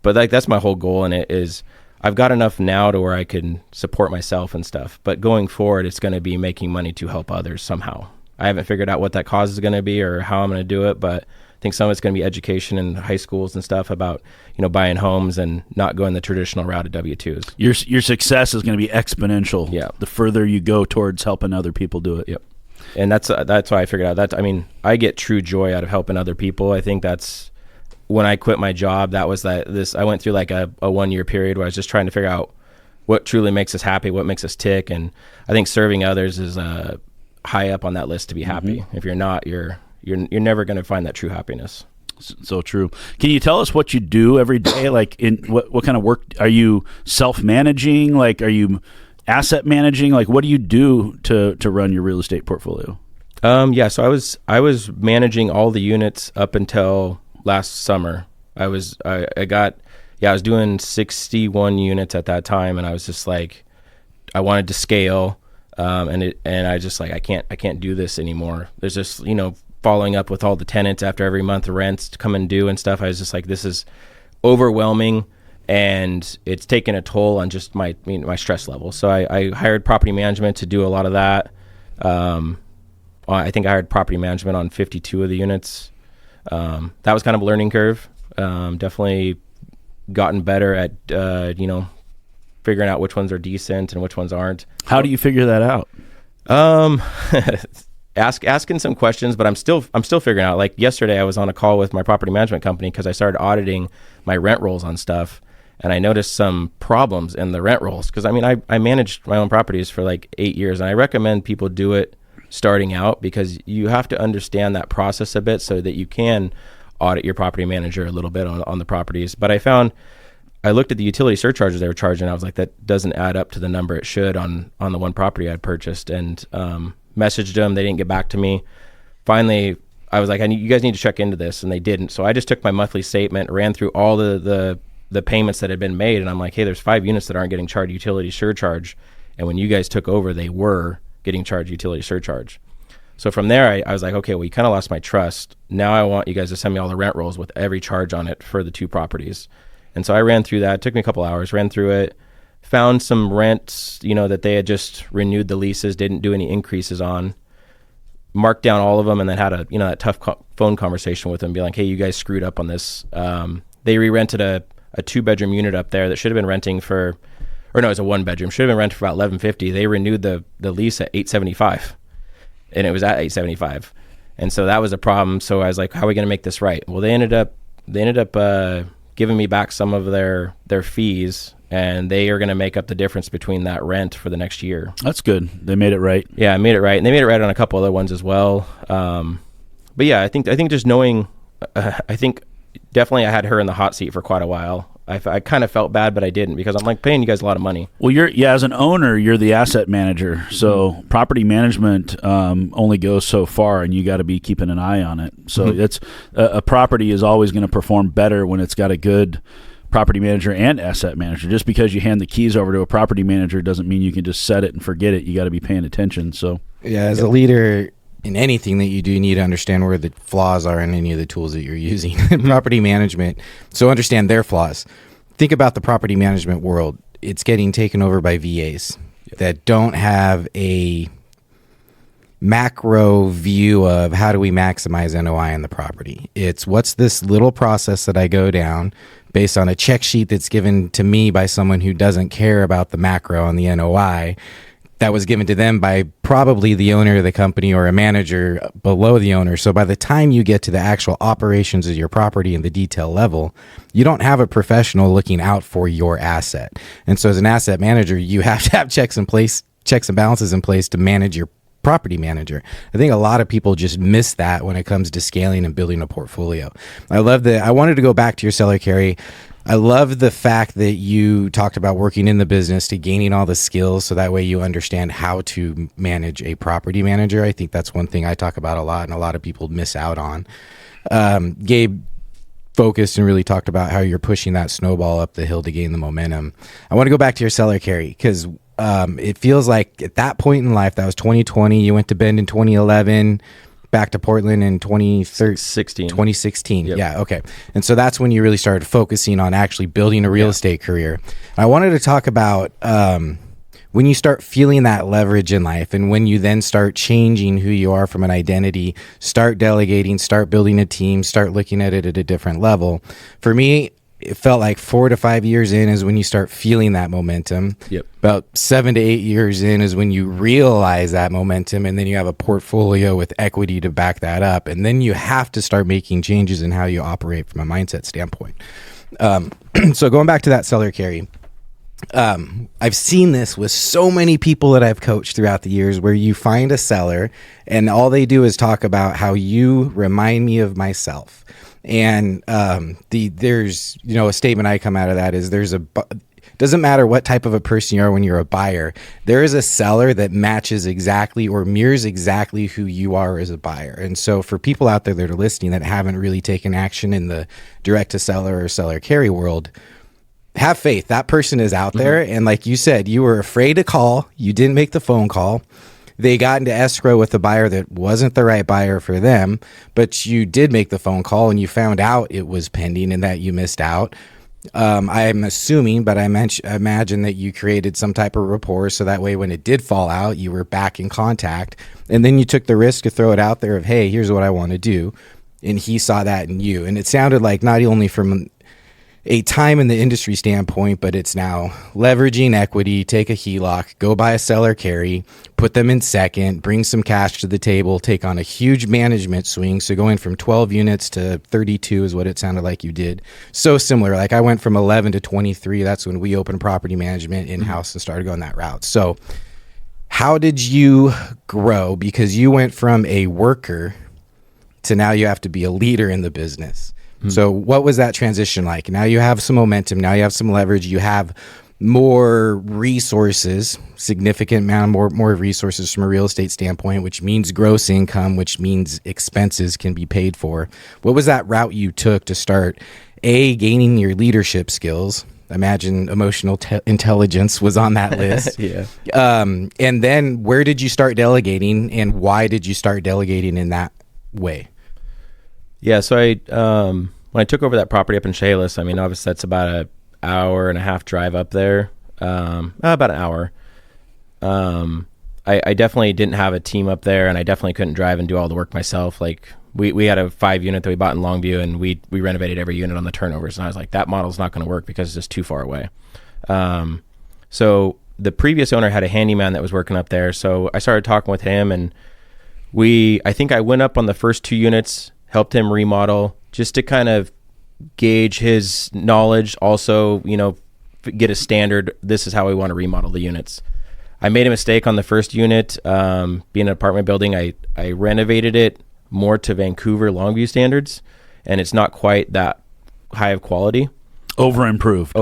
But like, that's my whole goal. And it is, I've got enough now to where I can support myself and stuff. But going forward, it's going to be making money to help others somehow. I haven't figured out what that cause is going to be or how I'm going to do it, but I think some of it's going to be education in high schools and stuff about, buying homes and not going the traditional route of W-2s. Your success is going to be exponential. Yeah. The further you go towards helping other people do it. Yep. And that's why I figured out I get true joy out of helping other people. I think that's when I quit my job, I went through like a 1 year period where I was just trying to figure out what truly makes us happy, what makes us tick. And I think serving others is high up on that list to be happy. If you're not, you're never going to find that true happiness. So true. Can you tell us what you do every day? Like, in what kind of work are you self-managing? Like, are you asset managing? Like, what do you do to run your real estate portfolio? So I was managing all the units up until last summer. I was doing 61 units at that time, and I was just like, I wanted to scale. And I just like, I can't do this anymore. There's just, following up with all the tenants after every month of rents to come and due and stuff. I was just like, this is overwhelming, and it's taken a toll on just my stress level. So I hired property management to do a lot of that. I think I hired property management on 52 of the units. That was kind of a learning curve. Definitely gotten better at, figuring out which ones are decent and which ones aren't. How do you figure that out? Asking some questions, but I'm still figuring out. Like yesterday, I was on a call with my property management company because I started auditing my rent rolls on stuff, and I noticed some problems in the rent rolls. Because I managed my own properties for like 8 years, and I recommend people do it starting out because you have to understand that process a bit so that you can audit your property manager a little bit on the properties. But I looked at the utility surcharges they were charging. I was like, that doesn't add up to the number it should on the one property I'd purchased, and messaged them. They didn't get back to me. Finally, I was like, you guys need to check into this, and they didn't. So I just took my monthly statement, ran through all the payments that had been made, and I'm like, hey, there's 5 units that aren't getting charged utility surcharge, and when you guys took over, they were getting charged utility surcharge. So from there, I was like, okay, well, you kind of lost my trust. Now I want you guys to send me all the rent rolls with every charge on it for the 2 properties. And so I ran through that. It took me a couple hours, ran through it, found some rents, that they had just renewed the leases, didn't do any increases on, marked down all of them, and then had that tough phone conversation with them, be like, hey, you guys screwed up on this. They re-rented a 2-bedroom unit up there that should have been renting for, or no, it was a 1-bedroom, should have been rented for about $11.50. They renewed the lease at $8.75, and it was at $8.75. And so that was a problem. So I was like, how are we going to make this right? Well, they ended up giving me back some of their fees, and they are going to make up the difference between that rent for the next year. That's good. They made it right. Yeah, I made it right, and they made it right on a couple other ones as well. But yeah, I think just knowing, I think definitely I had her in the hot seat for quite a while. I kind of felt bad, but I didn't, because I'm like paying you guys a lot of money. Well, as an owner, you're the asset manager. So property management only goes so far, and you got to be keeping an eye on it. So it's a property is always going to perform better when it's got a good property manager and asset manager. Just because you hand the keys over to a property manager doesn't mean you can just set it and forget it. You got to be paying attention. So yeah, as a leader in anything that you do, you need to understand where the flaws are in any of the tools that you're using in property management. So understand their flaws. Think about the property management world. It's getting taken over by VAs that don't have a macro view of how do we maximize NOI in the property. It's what's this little process that I go down based on a check sheet that's given to me by someone who doesn't care about the macro on the NOI, that was given to them by probably the owner of the company or a manager below the owner. So by the time you get to the actual operations of your property and the detail level, you don't have a professional looking out for your asset. And so as an asset manager, you have to have checks and balances in place to manage your property manager. I think a lot of people just miss that when it comes to scaling and building a portfolio. I wanted to go back to your seller carry. I love the fact that you talked about working in the business to gaining all the skills so that way you understand how to manage a property manager. I think that's one thing I talk about a lot and a lot of people miss out on. Gabe focused and really talked about how you're pushing that snowball up the hill to gain the momentum. I want to go back to your seller carry because it feels like at that point in life, that was 2020, you went to Bend in 2011, back to Portland in 2016. Yep. Yeah. Okay. And so that's when you really started focusing on actually building a real estate career. And I wanted to talk about when you start feeling that leverage in life and when you then start changing who you are from an identity, start delegating, start building a team, start looking at it at a different level. For me, it felt like 4 to 5 years in is when you start feeling that momentum. Yep. About 7 to 8 years in is when you realize that momentum, and then you have a portfolio with equity to back that up. And then you have to start making changes in how you operate from a mindset standpoint. So going back to that seller carry, I've seen this with so many people that I've coached throughout the years where you find a seller and all they do is talk about how you remind me of myself. And there's a statement I come out of that is doesn't matter what type of a person you are when you're a buyer, there is a seller that matches exactly or mirrors exactly who you are as a buyer. And so for people out there that are listening that haven't really taken action in the direct to seller or seller carry world, have faith. That person is out there. And like you said, you were afraid to call. You didn't make the phone call. They got into escrow with a buyer that wasn't the right buyer for them, but you did make the phone call and you found out it was pending and that you missed out. I'm assuming, but I imagine that you created some type of rapport so that way when it did fall out, you were back in contact. And then you took the risk to throw it out there of, hey, here's what I want to do. And he saw that in you. And it sounded like not only from a time in the industry standpoint, but it's now leveraging equity, take a HELOC, go buy a seller carry, put them in second, bring some cash to the table, take on a huge management swing. So going from 12 units to 32 is what it sounded like you did. So similar. Like I went from 11 to 23. That's when we opened property management in-house and started going that route. So how did you grow? Because you went from a worker to now you have to be a leader in the business. So what was that transition like? Now you have some momentum. Now you have some leverage. You have more resources, significant amount more resources from a real estate standpoint, which means gross income, which means expenses can be paid for. What was that route you took to start, gaining your leadership skills? Imagine emotional intelligence was on that list. Yeah. And then where did you start delegating, and why did you start delegating in that way? Yeah, so when I took over that property up in Chehalis, I mean, obviously that's about an hour and a half drive up there, about an hour. I definitely didn't have a team up there, and I definitely couldn't drive and do all the work myself. Like we had a 5 unit that we bought in Longview, and we renovated every unit on the turnovers, and I was like, that model's not going to work because it's just too far away. So the previous owner had a handyman that was working up there, so I started talking with him, and I think I went up on the first 2 units, helped him remodel just to kind of gauge his knowledge. Also, get a standard. This is how we want to remodel the units. I made a mistake on the first unit. Being an apartment building, I renovated it more to Vancouver Longview standards, and it's not quite that high of quality. Over-improved.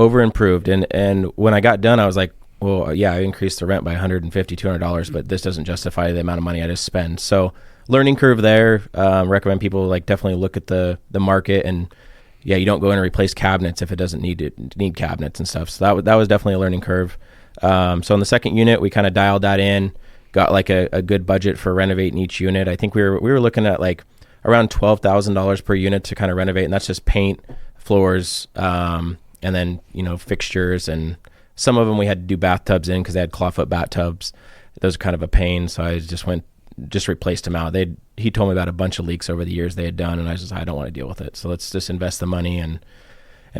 And when I got done, I was like, well, yeah, I increased the rent by $150, $200, but this doesn't justify the amount of money I just spend. So learning curve there. Recommend people definitely look at the market, and you don't go in and replace cabinets if it doesn't need cabinets and stuff. So that was definitely a learning curve. So in the second unit, we kind of dialed that in, got like a good budget for renovating each unit. I think we were looking at like around $12,000 per unit to kind of renovate, and that's just paint, floors, and then fixtures, and some of them we had to do bathtubs in because they had clawfoot bathtubs. Those are kind of a pain, so I just replaced them out. He told me about a bunch of leaks over the years they had done, and I was just, I don't want to deal with it. So let's just invest the money and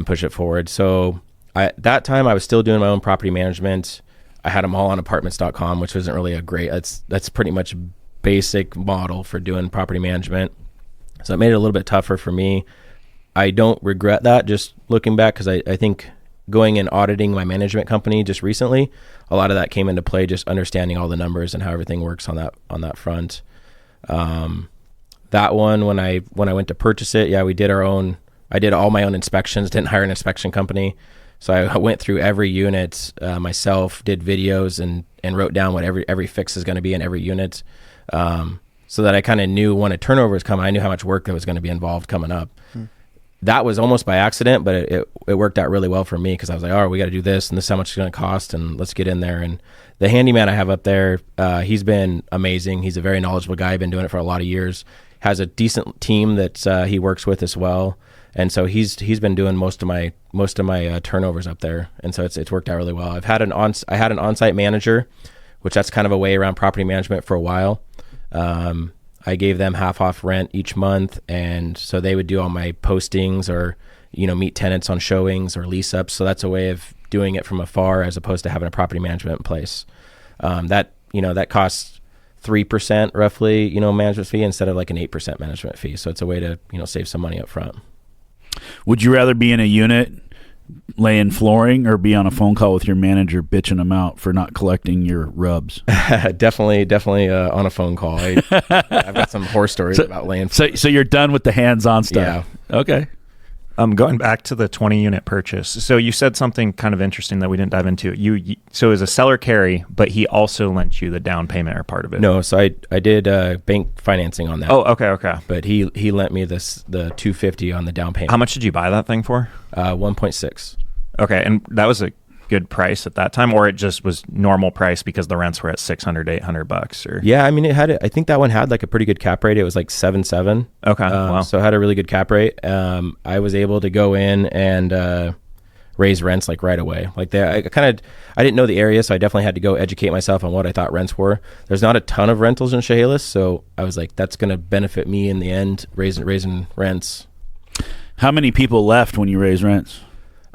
push it forward. So that time I was still doing my own property management. I had them all on apartments.com, which wasn't really that's pretty much basic model for doing property management. So it made it a little bit tougher for me. I don't regret that, just looking back, because I think going and auditing my management company just recently, a lot of that came into play, just understanding all the numbers and how everything works on that front. That one, when I went to purchase it, we did I did all my own inspections, didn't hire an inspection company. So I went through every unit myself, did videos and wrote down what every fix is going to be in every unit. So that I kind of knew when a turnover was coming, I knew how much work that was going to be involved coming up. That was almost by accident, but it worked out really well for me, because I was like, we got to do this, and this is how much it's going to cost, and let's get in there. And the handyman I have up there, he's been amazing. He's a very knowledgeable guy, been doing it for a lot of years, has a decent team that he works with as well. And so he's been doing most of my turnovers up there, and so it's worked out really well. I had an on-site manager, which that's kind of a way around property management for a while. I gave them half off rent each month, and so they would do all my postings or meet tenants on showings or lease ups. So that's a way of doing it from afar, as opposed to having a property management in place. That costs 3% roughly, management fee, instead of like an 8% management fee. So it's a way to save some money up front. Would you rather be in a unit laying flooring, or be on a phone call with your manager bitching them out for not collecting your rubs? definitely on a phone call. I've got some horror stories about laying flooring. So you're done with the hands-on stuff. Yeah. Okay. Going back to the 20-unit purchase. So you said something kind of interesting that we didn't dive into. So it was a seller carry, but he also lent you the down payment or part of it. No, so I did bank financing on that. Oh, okay. But he lent me the $250 on the down payment. How much did you buy that thing for? 1.6. Okay, and that was a good price at that time, or it just was normal price because the rents were at $600 to $800, or? Yeah, I mean, I think that one had like a pretty good cap rate. It was like 7.7. Okay, wow. So it had a really good cap rate. I was able to go in and raise rents like right away. Like I didn't know the area, so I definitely had to go educate myself on what I thought rents were. There's not a ton of rentals in Chehalis, so I was like, that's going to benefit me in the end, raising rents. How many people left when you raised rents?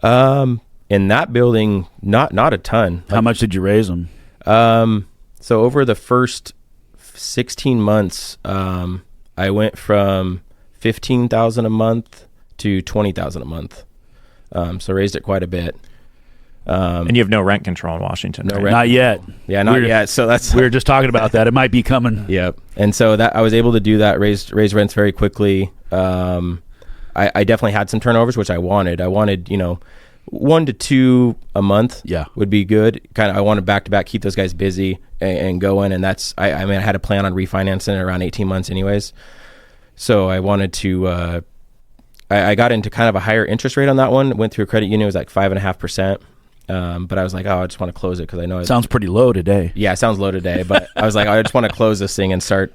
In that building, not a ton. How much did you raise them? So over the first 16 months, I went from $15,000 a month to $20,000 a month. So raised it quite a bit. And you have no rent control in Washington. No right? rent. Not yet. Yeah, not yet. So that's we were just talking about that. It might be coming. Yep. And so that I was able to do that, raise rents very quickly. I definitely had some turnovers, which I wanted. I wanted, 1 to 2 a month. Yeah. Would be good. I wanted back to back, keep those guys busy and going. And that's, I had a plan on refinancing it around 18 months anyways. So I wanted to, I got into kind of a higher interest rate on that one. Went through a credit union, it was like 5.5%. But I was like, I just want to close it because I know it sounds pretty low today. Yeah, it sounds low today. But I was like, I just want to close this thing and start,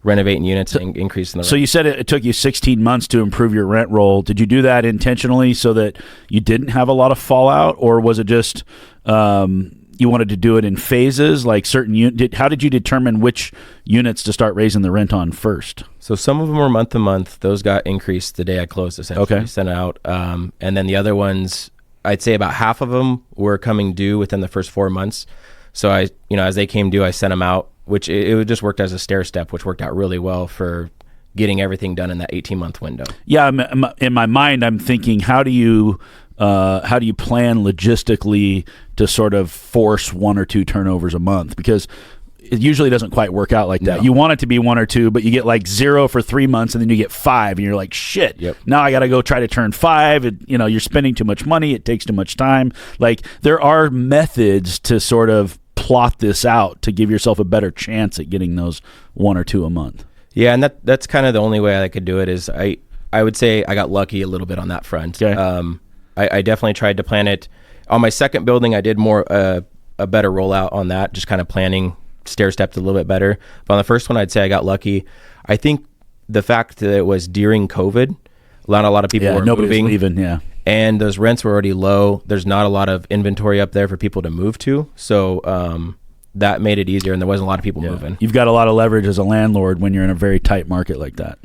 renovating units and increasing the rent. So you said it took you 16 months to improve your rent roll. Did you do that intentionally so that you didn't have a lot of fallout, or was it just you wanted to do it in phases, like certain how did you determine which units to start raising the rent on first? So some of them were month to month. Those got increased the day I closed, essentially. Okay. Sent it out. And then the other ones, I'd say about half of them were coming due within the first 4 months. So I, as they came due, I sent them out, which it just worked as a stair step, which worked out really well for getting everything done in that 18-month window. Yeah, in my mind, I'm thinking, how do you plan logistically to sort of force 1 or 2 turnovers a month? Because it usually doesn't quite work out like that. No. You want it to be 1 or 2, but you get like 0 for 3 months, and then you get 5, and you're like, shit. Yep. Now I got to go try to turn 5. You're spending too much money. It takes too much time. Like, there are methods to sort of plot this out to give yourself a better chance at getting those 1 or 2 a month. Yeah, and that's kind of the only way I could do it. Is I would say I got lucky a little bit on that front. Okay. I definitely tried to plan it. On my second building, I did more a better rollout on that, just kind of planning, stair-stepped a little bit better. But on the first one, I'd say I got lucky. I think the fact that it was during COVID, a lot of people were nobody's moving. leaving, yeah. And those rents were already low. There's not a lot of inventory up there for people to move to. So that made it easier, and there wasn't a lot of people moving. You've got a lot of leverage as a landlord when you're in a very tight market like that.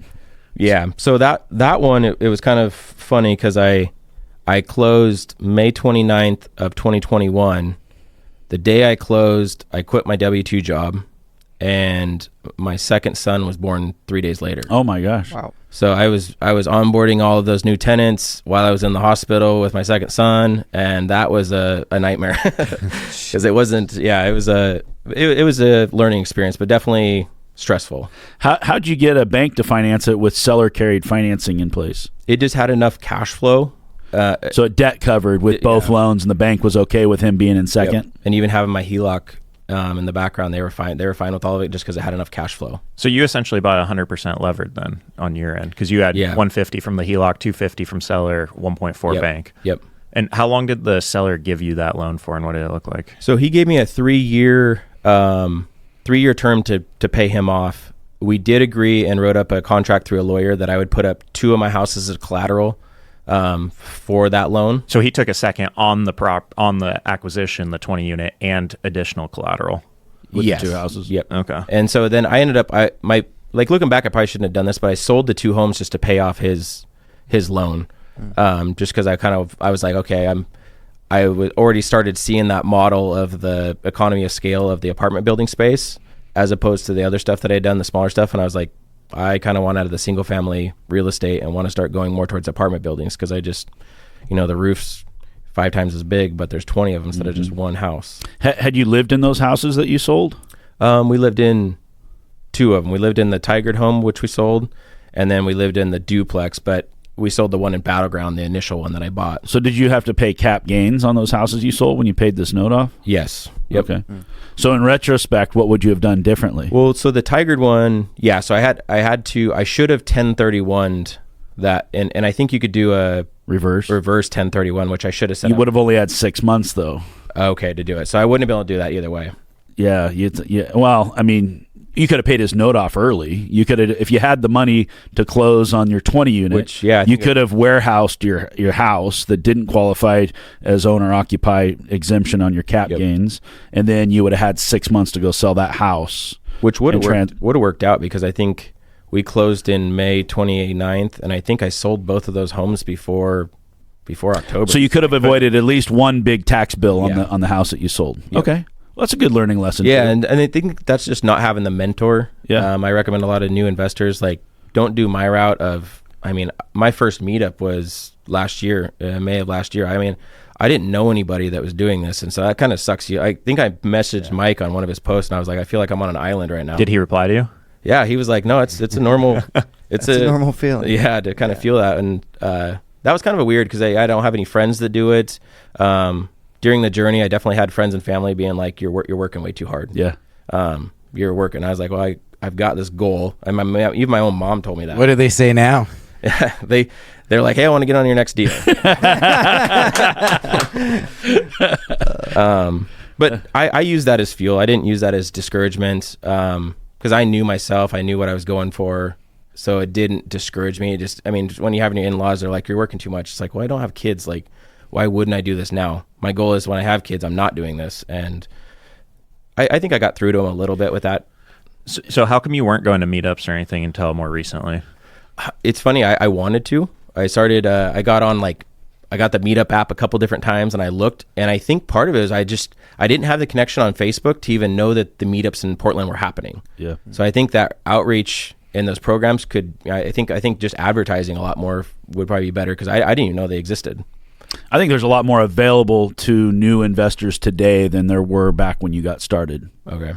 Yeah. So that one, it was kind of funny because I closed May 29th of 2021. The day I closed, I quit my W-2 job, and my second son was born 3 days later. Oh my gosh. Wow. So I was onboarding all of those new tenants while I was in the hospital with my second son, and that was a nightmare because it wasn't. Yeah, it was a learning experience, but definitely stressful. How'd you get a bank to finance it with seller carried financing in place? It just had enough cash flow. So it debt covered with both loans, and the bank was okay with him being in second. Yep. And even having my HELOC in the background, they were fine. They were fine with all of it just because it had enough cash flow. So you essentially bought 100% levered then on your end, because you had 150 from the HELOC, 250 from seller, 1.4 bank. Yep. And how long did the seller give you that loan for, and what did it look like? So he gave me a 3-year term to pay him off. We did agree and wrote up a contract through a lawyer that I would put up 2 of my houses as collateral for that loan. So he took a second on the acquisition, the 20 unit, and additional collateral. With the 2 houses. Yep. Okay. And so then I ended up, looking back, I probably shouldn't have done this, but I sold the 2 homes just to pay off his loan. Just because I was like, okay, I already started seeing that model of the economy of scale of the apartment building space as opposed to the other stuff that I had done, the smaller stuff. And I was like, I kind of want out of the single family real estate and want to start going more towards apartment buildings because I just, the roof's 5 times as big, but there's 20 of them instead of just one house. Had you lived in those houses that you sold? We lived in 2 of them. We lived in the Tigard home, which we sold, and then we lived in the duplex, but we sold the one in Battleground, the initial one that I bought. So did you have to pay cap gains on those houses you sold when you paid this note off? Yes. Yep. Okay. So in retrospect, what would you have done differently? Well, so the Tigard one, so I should have 1031'd that, and I think you could do a reverse 1031, which I should have set You up. would have only had 6 months though. Okay, to do it. So I wouldn't have been able to do that either way. Yeah. Well, I mean, You could have paid his note off early. You could have, if you had the money to close on your 20 unit, Which, yeah, I you think could have warehoused your house that didn't qualify as owner occupied exemption on your cap gains, and then you would have had 6 months to go sell that house. Which would have worked out, because I think we closed in May 29th, and I think I sold both of those homes before October. So you could have avoided at least one big tax bill on the house that you sold. Yep. Okay. Well, that's a good learning lesson. Yeah, too. and I think that's just not having the mentor. Yeah. I recommend a lot of new investors, like, don't do my route of, I mean, my first meetup was last year, May of last year. I mean, I didn't know anybody that was doing this, and so that kind of sucks. I think I messaged Mike on one of his posts, and I was like, I feel like I'm on an island right now. Did he reply to you? Yeah, he was like, no, it's a normal, it's a normal feeling. Yeah, to kind of feel that, and that was kind of a weird, because I don't have any friends that do it. During the journey, I definitely had friends and family being like, "You're working way too hard." Yeah. You're working. I was like, well, I've got this goal, and even my own mom told me that. What do they say now? They're like, hey, I want to get on your next deal. But I use that as fuel. I didn't use that as discouragement, because I knew myself. I knew what I was going for. So it didn't discourage me. It just, I mean, when you have your in-laws, they're like, you're working too much. It's like, well, I don't have kids. Like, why wouldn't I do this now? My goal is when I have kids, I'm not doing this. And I think I got through to them a little bit with that. So how come you weren't going to meetups or anything until more recently? It's funny. I wanted to. I started, I got the meetup app a couple different times, and I looked, and I think part of it is I didn't have the connection on Facebook to even know that the meetups in Portland were happening. Yeah. So I think that outreach in those programs I think just advertising a lot more would probably be better, because I didn't even know they existed. I think there's a lot more available to new investors today than there were back when you got started. Okay.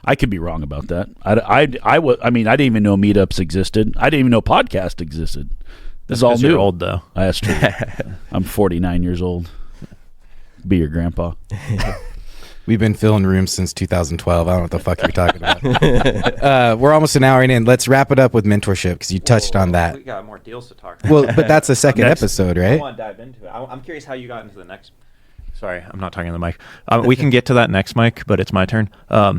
I could be wrong about that. I didn't even know meetups existed. I didn't even know podcast existed. This is all new. You're old, though. That's true. I'm 49 years old. Be your grandpa. We've been filling rooms since 2012. I don't know what the fuck you're talking about. We're almost an hour in. Let's wrap it up with mentorship, because you touched on that. We got more deals to talk about. Well, but that's the second episode, I right? want to dive into it. I'm curious how you got into the next. Sorry, I'm not talking to the mic. We can get to that next mic, but it's my turn. Are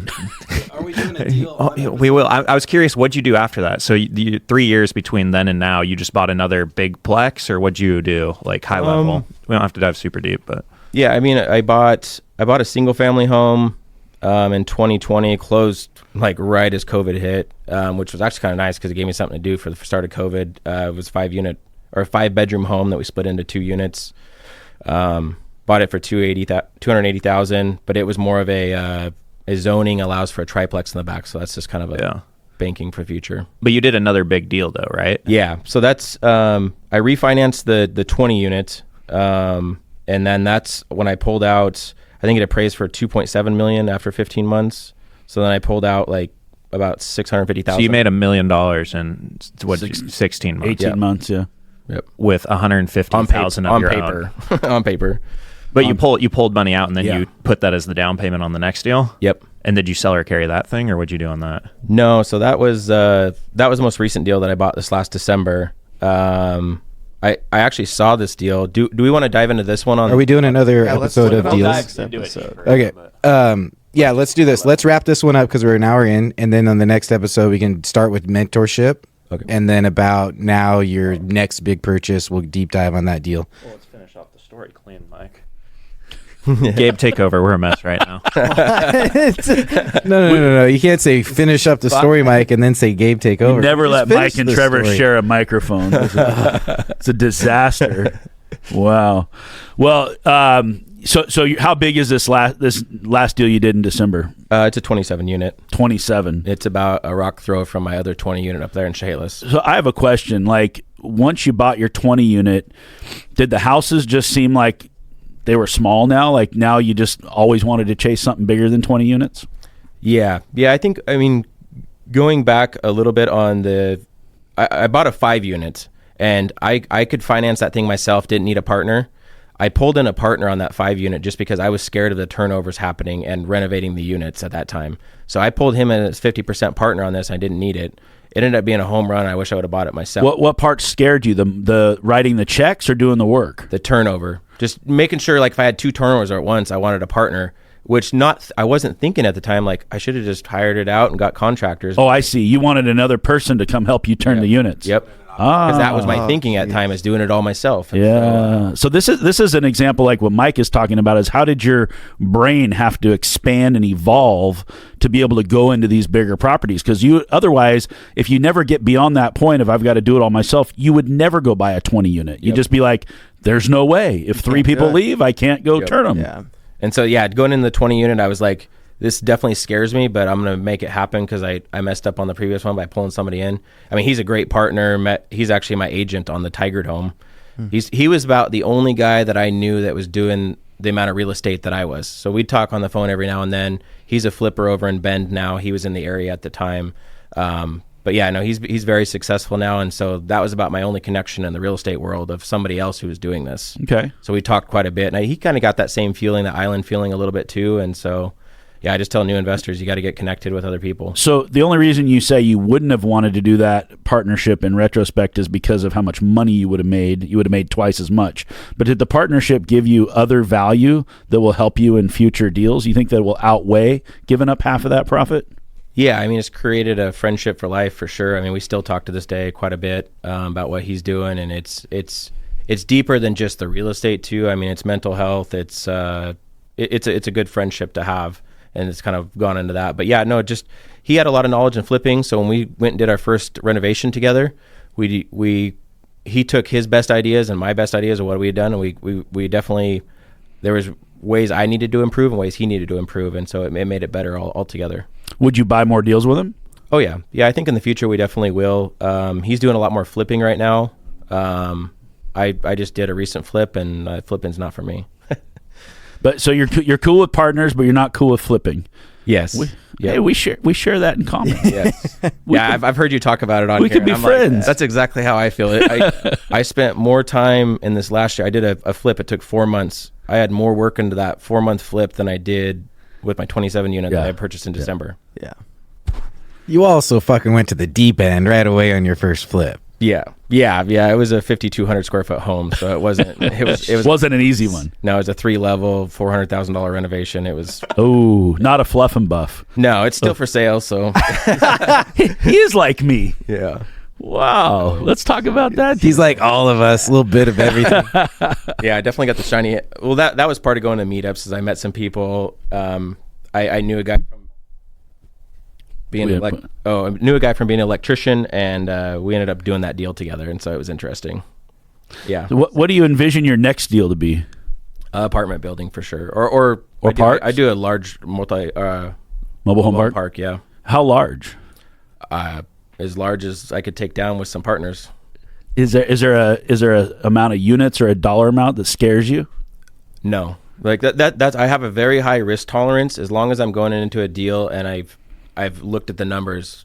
we doing a deal? We will. I was curious, what'd you do after that? So 3 years between then and now, you just bought another big plex, or what'd you do, like high level? We don't have to dive super deep, but Yeah, I mean, I bought a single family home in 2020, closed like right as COVID hit, which was actually kind of nice because it gave me something to do for the start of COVID. It was a 5-bedroom home that we split into 2 units. Bought it for $280,000, but it was more of a zoning allows for a triplex in the back, so that's just kind of a banking for future. But you did another big deal though, right? Yeah, so that's I refinanced the 20 unit, and then that's when I pulled out. I think it appraised for $2.7 million after 15 months. So then I pulled out like about $650,000. So you made $1 million in 16 months, 18 months, yeah. Yep. with $150,000 of your own. On paper. But you pulled money out, and then you put that as the down payment on the next deal. Yep. And did you sell or carry that thing, or what'd you do on that? No, so that was the most recent deal that I bought this last December. I actually saw this deal. Do we want to dive into this one? Are we doing another episode of Deals? Okay. Yeah, let's do this. Let's wrap this one up because we're an hour in, and then on the next episode we can start with mentorship. Okay. And then about now your next big purchase, we'll deep dive on that deal. Well, let's finish off the story clean, Mike. Gabe, take over. We're a mess right now. No. You can't say finish up the story, Mike, and then say Gabe take over. Never let Just Mike finish and the Trevor story. share a microphone. It's a disaster. Wow. Well, so how big is this last deal you did in December? It's a 27 unit. 27. It's about a rock throw from my other 20 unit up there in Chehalis. So I have a question. Like, once you bought your 20 unit, did the houses just seem like they were small now? Like, now you just always wanted to chase something bigger than 20 units? Yeah. I mean, going back a little bit on I bought a 5 unit, and I could finance that thing myself, didn't need a partner. I pulled in a partner on that 5 unit just because I was scared of the turnovers happening and renovating the units at that time. So I pulled him in as 50% partner on this. I didn't need it. It ended up being a home run. I wish I would have bought it myself. What part scared you? The writing the checks or doing the work? The turnover. Just making sure, like, if I had 2 turnovers at once, I wanted a partner. which I wasn't thinking at the time, like I should have just hired it out and got contractors. Oh, I see. You wanted another person to come help you turn the units. Yep. Because that was my thinking at the time, is doing it all myself. And yeah. So this is an example like what Mike is talking about, is how did your brain have to expand and evolve to be able to go into these bigger properties? Because otherwise, if you never get beyond that point of I've got to do it all myself, you would never go buy a 20 unit. You'd just be like, there's no way. If 3 people leave, I can't go turn them. Yeah. And so, going in the 20 unit, I was like, this definitely scares me, but I'm going to make it happen because I messed up on the previous one by pulling somebody in. I mean, he's a great partner. He's actually my agent on the Tigard home. He was about the only guy that I knew that was doing the amount of real estate that I was. So we'd talk on the phone every now and then. He's a flipper over in Bend now. He was in the area at the time. But yeah, no, he's very successful now. And so that was about my only connection in the real estate world of somebody else who was doing this. Okay. So we talked quite a bit. And he kind of got that same feeling, that island feeling a little bit too. And so... yeah, I just tell new investors, you got to get connected with other people. So the only reason you say you wouldn't have wanted to do that partnership in retrospect is because of how much money you would have made. You would have made twice as much. But did the partnership give you other value that will help you in future deals? You think that will outweigh giving up half of that profit? Yeah, I mean, it's created a friendship for life for sure. I mean, we still talk to this day quite a bit about what he's doing, and it's deeper than just the real estate too. I mean, it's mental health. It's a good friendship to have. And it's kind of gone into that. But yeah, no, he had a lot of knowledge in flipping. So when we went and did our first renovation together, he took his best ideas and my best ideas of what we had done. And we definitely, there was ways I needed to improve and ways he needed to improve. And so it made it better all together. Would you buy more deals with him? Oh yeah. Yeah. I think in the future we definitely will. He's doing a lot more flipping right now. I just did a recent flip, and flipping's not for me. But so you're cool with partners, but you're not cool with flipping. Yes. Hey, we share that in common. Yes. I've heard you talk about it on we here. could be friends. That's exactly how I feel. I spent more time in this last year. I did a flip. It took 4 months. I had more work into that 4-month flip than I did with my 27 unit that I purchased in December. Yeah. You also fucking went to the deep end right away on your first flip. Yeah. It was a 5,200 square foot home, so it wasn't. It wasn't an easy one. No, it was a 3-level, $400,000 renovation. It was. Oh, not a fluff and buff. No, it's still for sale. So he is like me. Yeah. Wow. Let's talk about that. He's like all of us, a little bit of everything. Yeah, I definitely got the shiny. Well, that was part of going to meetups. Is I met some people. I knew a guy from being I knew a guy from being an electrician, and we ended up doing that deal together, and so it was interesting. Yeah. So what do you envision your next deal to be? Apartment building for sure, or parks? I do a large mobile home park. Yeah. How large? As large as I could take down with some partners. Is there a amount of units or a dollar amount that scares you? No, like that's I have a very high risk tolerance as long as I'm going into a deal and I've looked at the numbers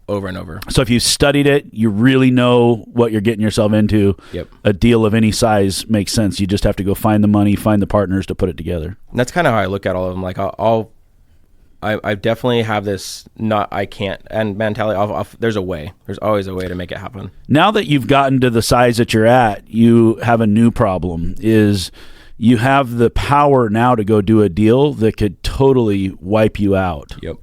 over and over. So if you studied it, you really know what you're getting yourself into. Yep. A deal of any size makes sense. You just have to go find the money, find the partners to put it together. And that's kind of how I look at all of them. Like I definitely have this I can't and mentality. There's a way. There's always a way to make it happen. Now that you've gotten to the size that you're at, you have a new problem. Is you have the power now to go do a deal that could totally wipe you out. Yep.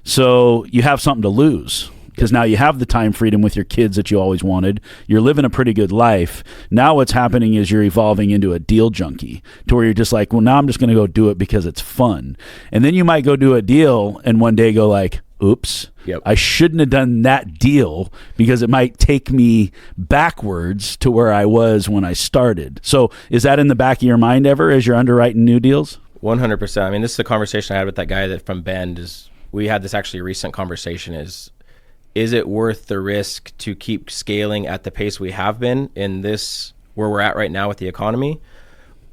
So you have something to lose because now you have the time freedom with your kids that you always wanted. You're living a pretty good life. Now what's happening is you're evolving into a deal junkie to where you're just like, well, now I'm just going to go do it because it's fun. And then you might go do a deal and one day go like, oops, yep. I shouldn't have done that deal because it might take me backwards to where I was when I started. So is that in the back of your mind ever as you're underwriting new deals? 100%. I mean, this is a conversation I had with that guy that from Bend is. We had this actually recent conversation is it worth the risk to keep scaling at the pace we have been in this, where we're at right now with the economy?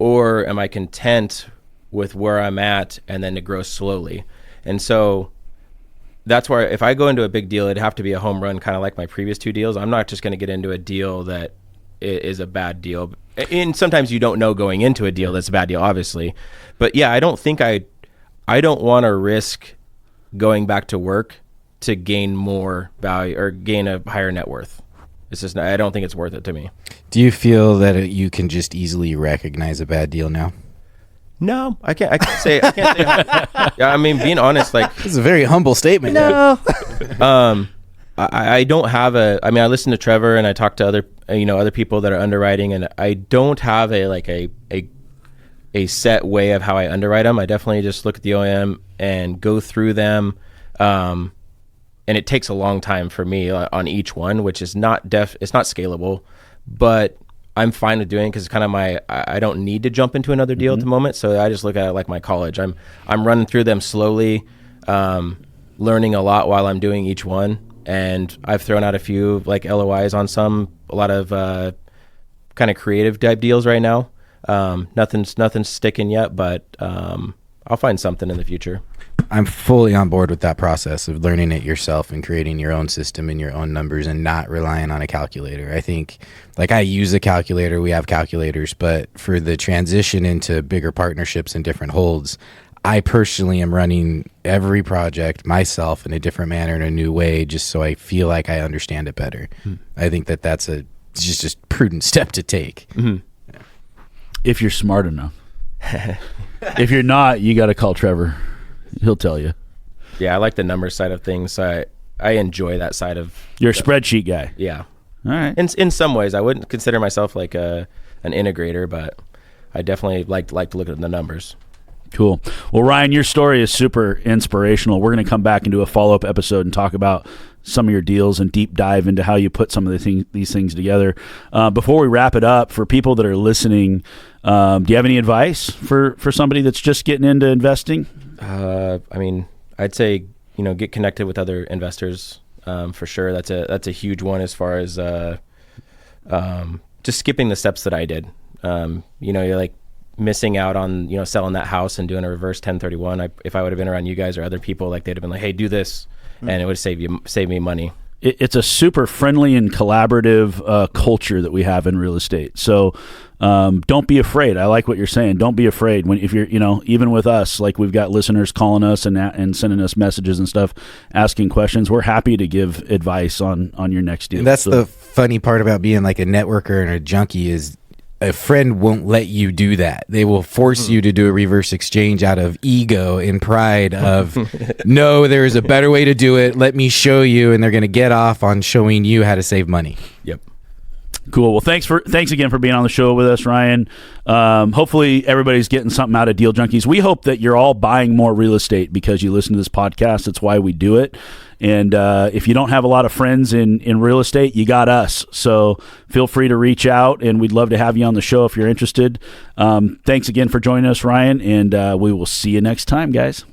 Or am I content with where I'm at and then to grow slowly? And so that's where if I go into a big deal, it'd have to be a home run, kind of like my previous 2 deals. I'm not just going to get into a deal that is a bad deal. And sometimes you don't know going into a deal that's a bad deal, obviously. But yeah, I don't think I don't want to risk going back to work to gain more value or gain a higher net worth. It's just I don't think it's worth it to me. Do you feel that you can just easily recognize a bad deal now? No, I can't say. Yeah, I mean, being honest, like This is a very humble statement. No. I don't have I mean, I listen to Trevor and I talk to other people that are underwriting, and I don't have a set way of how I underwrite them. I definitely just look at the OEM and go through them. And it takes a long time for me on each one, which is it's not scalable, but I'm fine with doing, because it's kind of I don't need to jump into another deal at the moment. So I just look at it like my college. I'm running through them slowly, learning a lot while I'm doing each one. And I've thrown out a few like LOIs on a lot of kind of creative type deals right now. Nothing's sticking yet, but I'll find something in the future. I'm fully on board with that process of learning it yourself and creating your own system and your own numbers and not relying on a calculator. I think, like, I use a calculator, we have calculators, but for the transition into bigger partnerships and different holds, I personally am running every project myself in a different manner, in a new way, just so I feel like I understand it better. I think that's just a prudent step to take. If you're smart enough. If you're not, you got to call Trevor. He'll tell you. Yeah, I like the number side of things. I enjoy that side of. You're a spreadsheet guy. Yeah. All right. In some ways, I wouldn't consider myself like an integrator, but I definitely like to look at the numbers. Cool. Well, Ryan, your story is super inspirational. We're going to come back and do a follow-up episode and talk about some of your deals and deep dive into how you put some of these things together. Before we wrap it up, for people that are listening, do you have any advice for somebody that's just getting into investing? I mean, I'd say, get connected with other investors, for sure. That's a huge one, as far as just skipping the steps that I did. You're like missing out on, selling that house and doing a reverse 1031. If I would have been around you guys or other people, like, they'd have been like, hey, do this, and it would save me money. It's a super friendly and collaborative culture that we have in real estate. So don't be afraid. I like what you're saying. Don't be afraid. If you're, even with us, like, we've got listeners calling us and sending us messages and stuff, asking questions. We're happy to give advice on your next deal. And that's the funny part about being like a networker and a junkie, is a friend won't let you do that. They will force you to do a reverse exchange out of ego and pride of, no, there is a better way to do it. Let me show you. And they're going to get off on showing you how to save money. Yep. Cool. Well, thanks again for being on the show with us, Ryan. Hopefully everybody's getting something out of Deal Junkies. We hope that you're all buying more real estate because you listen to this podcast. That's why we do it. And if you don't have a lot of friends in real estate, you got us. So feel free to reach out, and we'd love to have you on the show if you're interested. Thanks again for joining us, Ryan, and we will see you next time, guys.